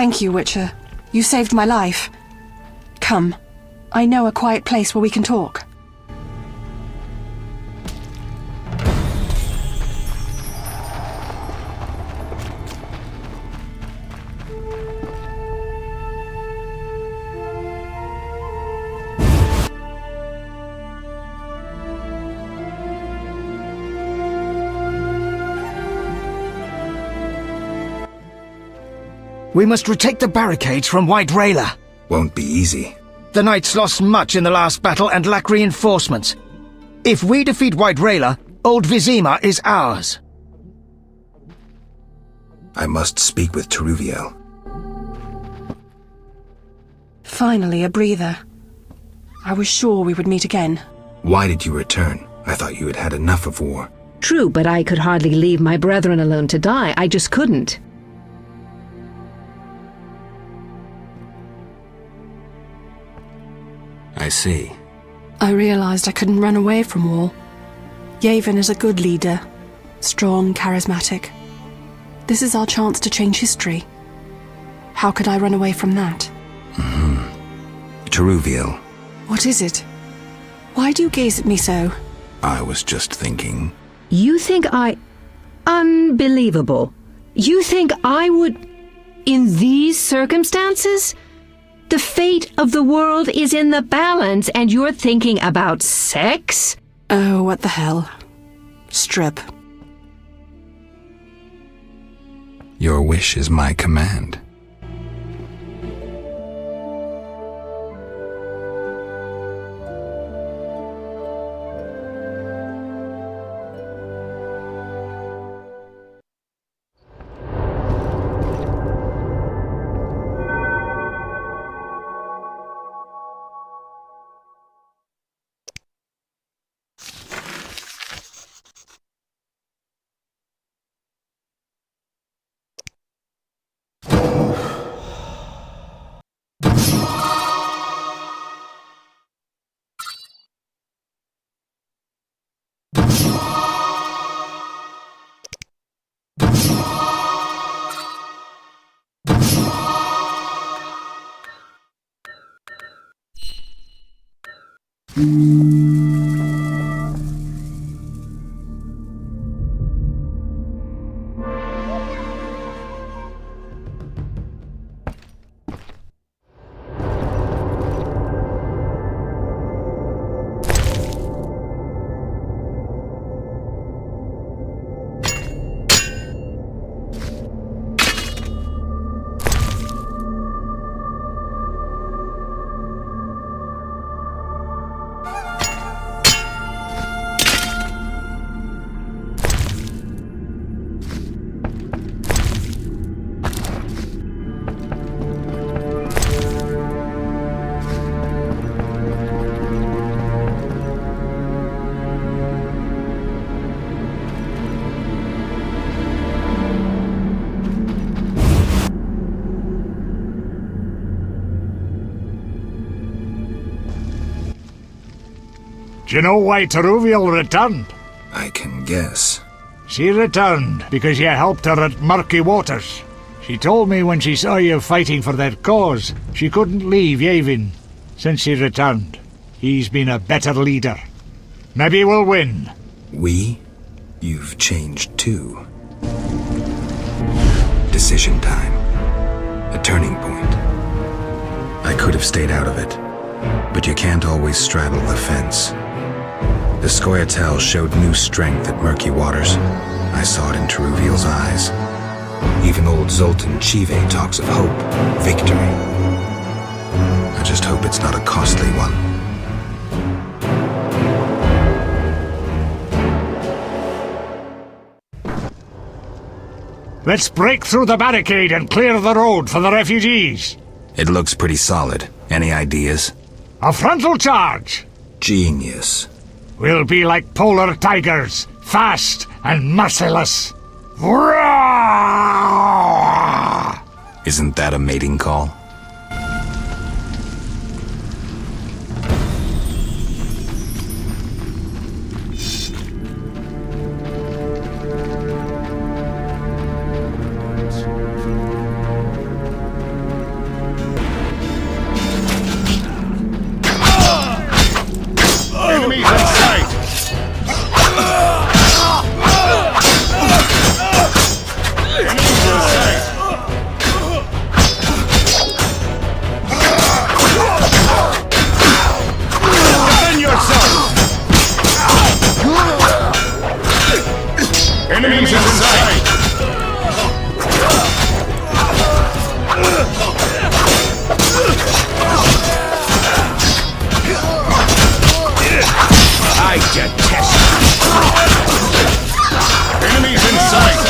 Thank you, Witcher. You saved my life. Come. I know a quiet place where we can talk. We must retake the barricades from White Railer. Won't be easy. The Knights lost much in the last battle and lack reinforcements. If we defeat White Railer, Old Vizima is ours. I must speak with Teruviel. Finally, a breather. I was sure we would meet again. Why did you return? I thought you had had enough of war. True, but I could hardly leave my brethren alone to die. I just couldn't. I see. I realized I couldn't run away from war. Yavin is a good leader. Strong, charismatic. This is our chance to change history. How could I run away from that? Teruviel. What is it? Why do you gaze at me so? I was just thinking. You think Unbelievable. You think I would... In these circumstances? The fate of the world is in the balance, and you're thinking about sex? Oh, what the hell. Strip. Your wish is my command. Do you know why Teruviel returned? I can guess. She returned because you helped her at Murky Waters. She told me when she saw you fighting for their cause, she couldn't leave Yavin. Since he returned, he's been a better leader. Maybe we'll win. We? You've changed too. Decision time. A turning point. I could have stayed out of it, but you can't always straddle the fence. The Scoia'tael showed new strength at Murky Waters. I saw it in Teruviel's eyes. Even old Zoltan Chive talks of hope, victory. I just hope it's not a costly one. Let's break through the barricade and clear the road for the refugees. It looks pretty solid. Any ideas? A frontal charge! Genius. We'll be like polar tigers, fast and merciless. Isn't that a mating call? Enemies in sight! Defend yourself! Enemies in sight! I detest you! Enemies in sight!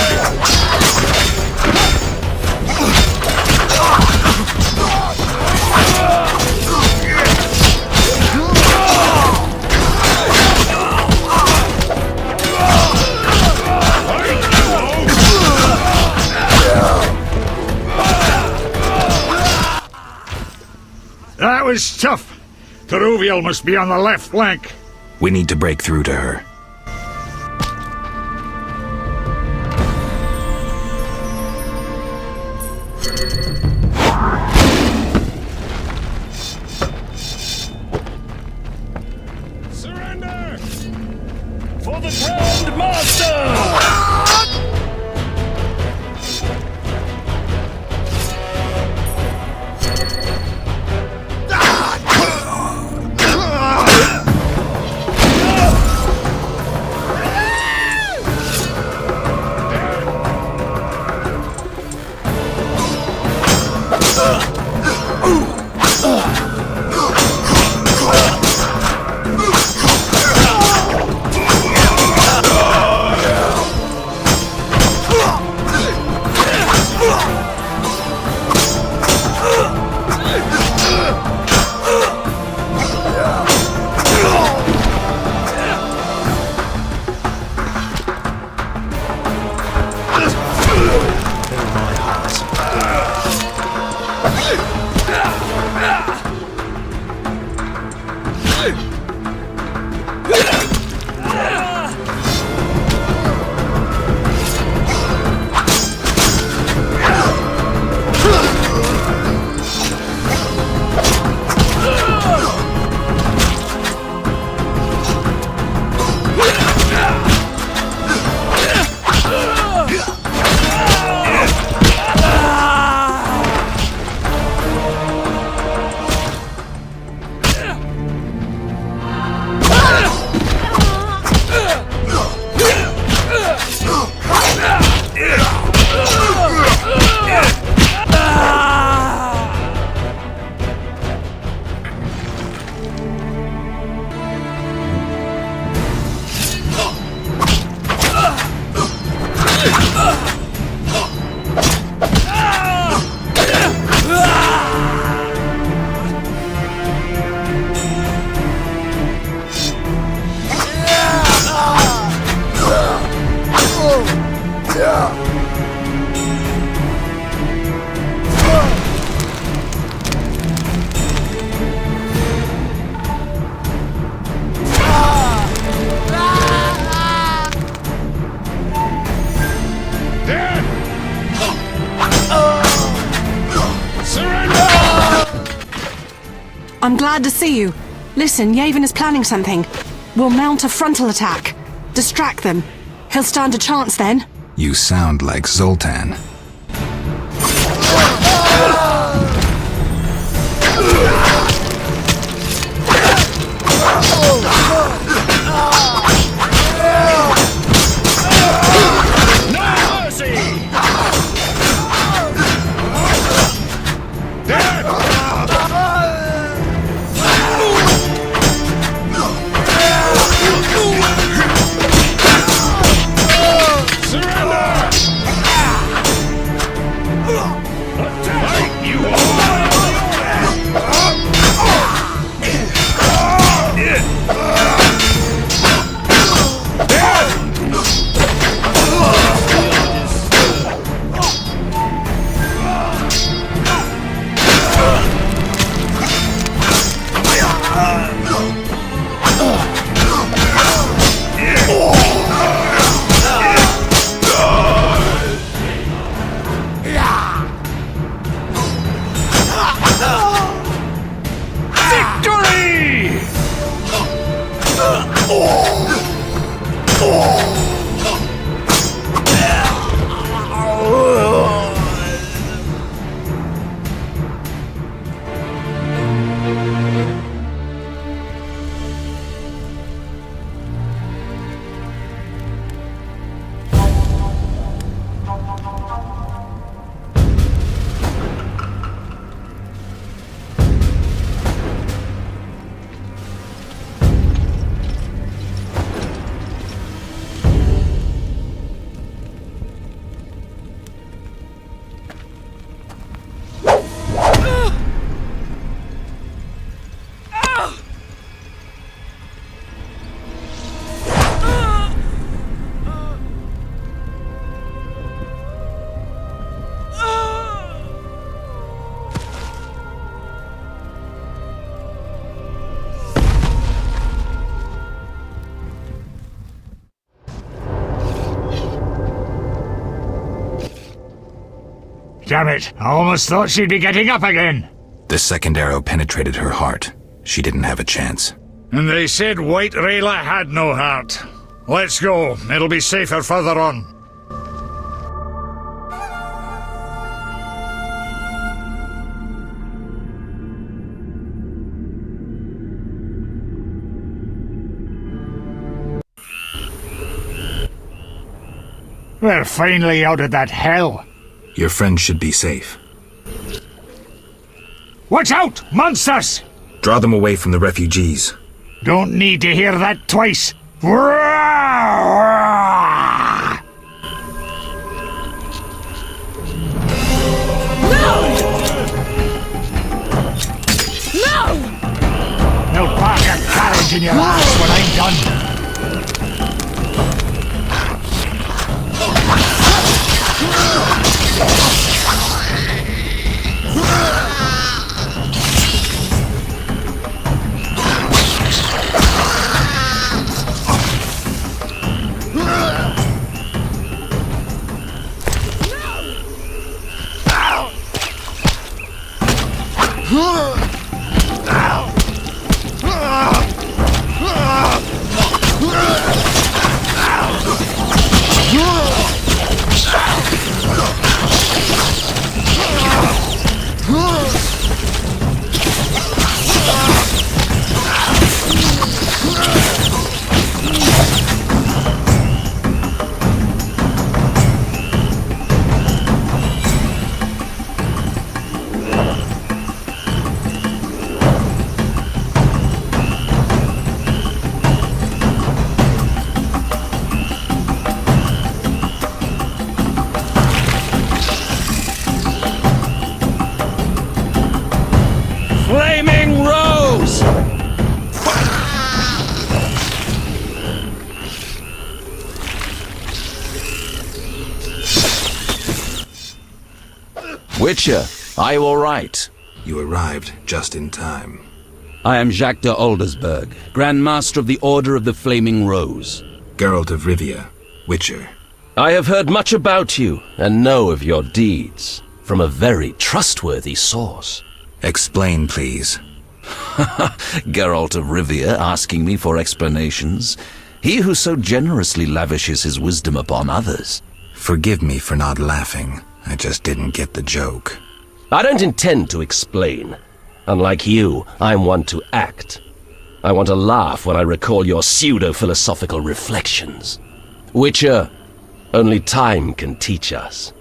That was tough. Teruviel must be on the left flank. We need to break through to her. Surrender! For the Grand Master! I'm glad to see you. Listen, Yavin is planning something. We'll mount a frontal attack. Distract them. He'll stand a chance then. You sound like Zoltan. Damn it, I almost thought she'd be getting up again. The second arrow penetrated her heart. She didn't have a chance. And they said White Rayla had no heart. Let's go. It'll be safer further on. We're finally out of that hell. Your friend should be safe. Watch out! Monsters! Draw them away from the refugees. Don't need to hear that twice. No! No! They'll park a carriage in your ass when I'm done. Witcher, are you all right? You arrived just in time. I am Jacques de Aldersberg, Grand Master of the Order of the Flaming Rose. Geralt of Rivia, Witcher. I have heard much about you, and know of your deeds, from a very trustworthy source. Explain, please. Geralt of Rivia asking me for explanations. He who so generously lavishes his wisdom upon others. Forgive me for not laughing. I just didn't get the joke. I don't intend to explain. Unlike you, I'm one to act. I want to laugh when I recall your pseudo-philosophical reflections. Witcher, only time can teach us.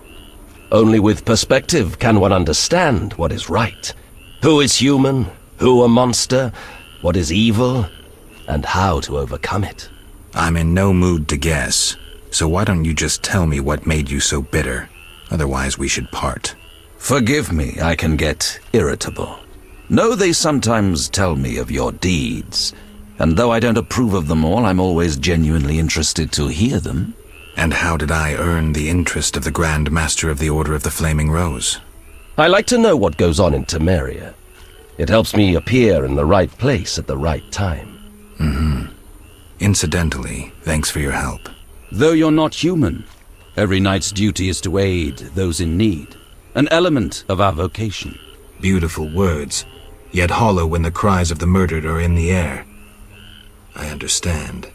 Only with perspective can one understand what is right. Who is human, who a monster, what is evil, and how to overcome it. I'm in no mood to guess, so why don't you just tell me what made you so bitter? Otherwise we should part. Forgive me, I can get irritable. Know they sometimes tell me of your deeds, and though I don't approve of them all, I'm always genuinely interested to hear them. And how did I earn the interest of the Grand Master of the Order of the Flaming Rose? I like to know what goes on in Temeria. It helps me appear in the right place at the right time. Mm-hmm. Incidentally, thanks for your help. Though you're not human, every knight's duty is to aid those in need. An element of our vocation. Beautiful words, yet hollow when the cries of the murdered are in the air. I understand.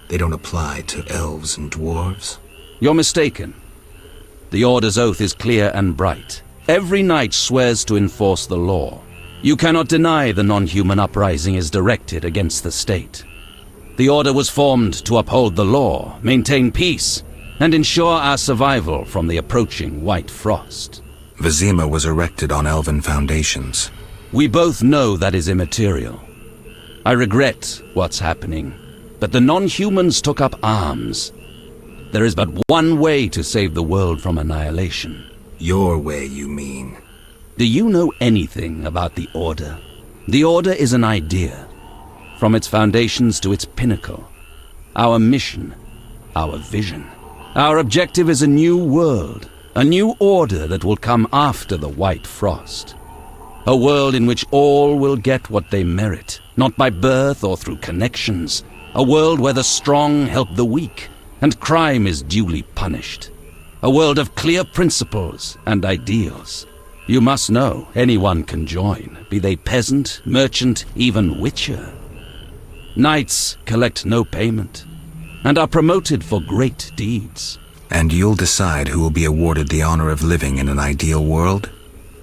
They don't apply to elves and dwarves? You're mistaken. The Order's oath is clear and bright. Every knight swears to enforce the law. You cannot deny the non-human uprising is directed against the state. The Order was formed to uphold the law, maintain peace, and ensure our survival from the approaching White Frost. Vizima was erected on elven foundations. We both know that is immaterial. I regret what's happening, but the non-humans took up arms. There is but one way to save the world from annihilation. Your way, you mean? Do you know anything about the Order? The Order is an idea, from its foundations to its pinnacle. Our mission, our vision. Our objective is a new world, a new order that will come after the White Frost. A world in which all will get what they merit, not by birth or through connections. A world where the strong help the weak, and crime is duly punished. A world of clear principles and ideals. You must know anyone can join, be they peasant, merchant, even witcher. Knights collect no payment, and are promoted for great deeds. And you'll decide who will be awarded the honor of living in an ideal world?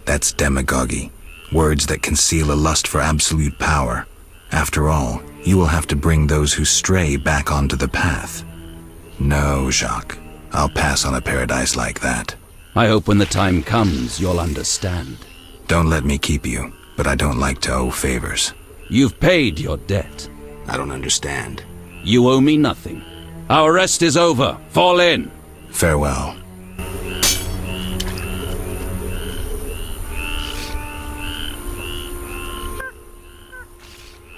That's demagogy. Words that conceal a lust for absolute power. After all, you will have to bring those who stray back onto the path. No, Jacques. I'll pass on a paradise like that. I hope when the time comes, you'll understand. Don't let me keep you, but I don't like to owe favors. You've paid your debt. I don't understand. You owe me nothing. Our rest is over. Fall in. Farewell.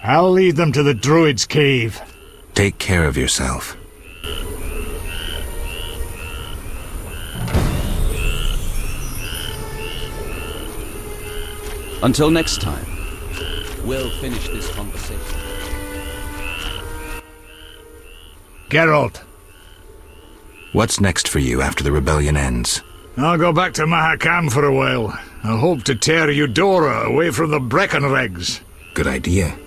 I'll lead them to the Druid's cave. Take care of yourself. Until next time, we'll finish this conversation. Geralt. What's next for you after the rebellion ends? I'll go back to Mahakam for a while. I hope to tear Eudora away from the Breckenregs. Good idea.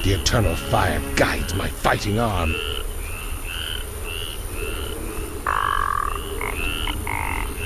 The eternal fire guides my fighting arm.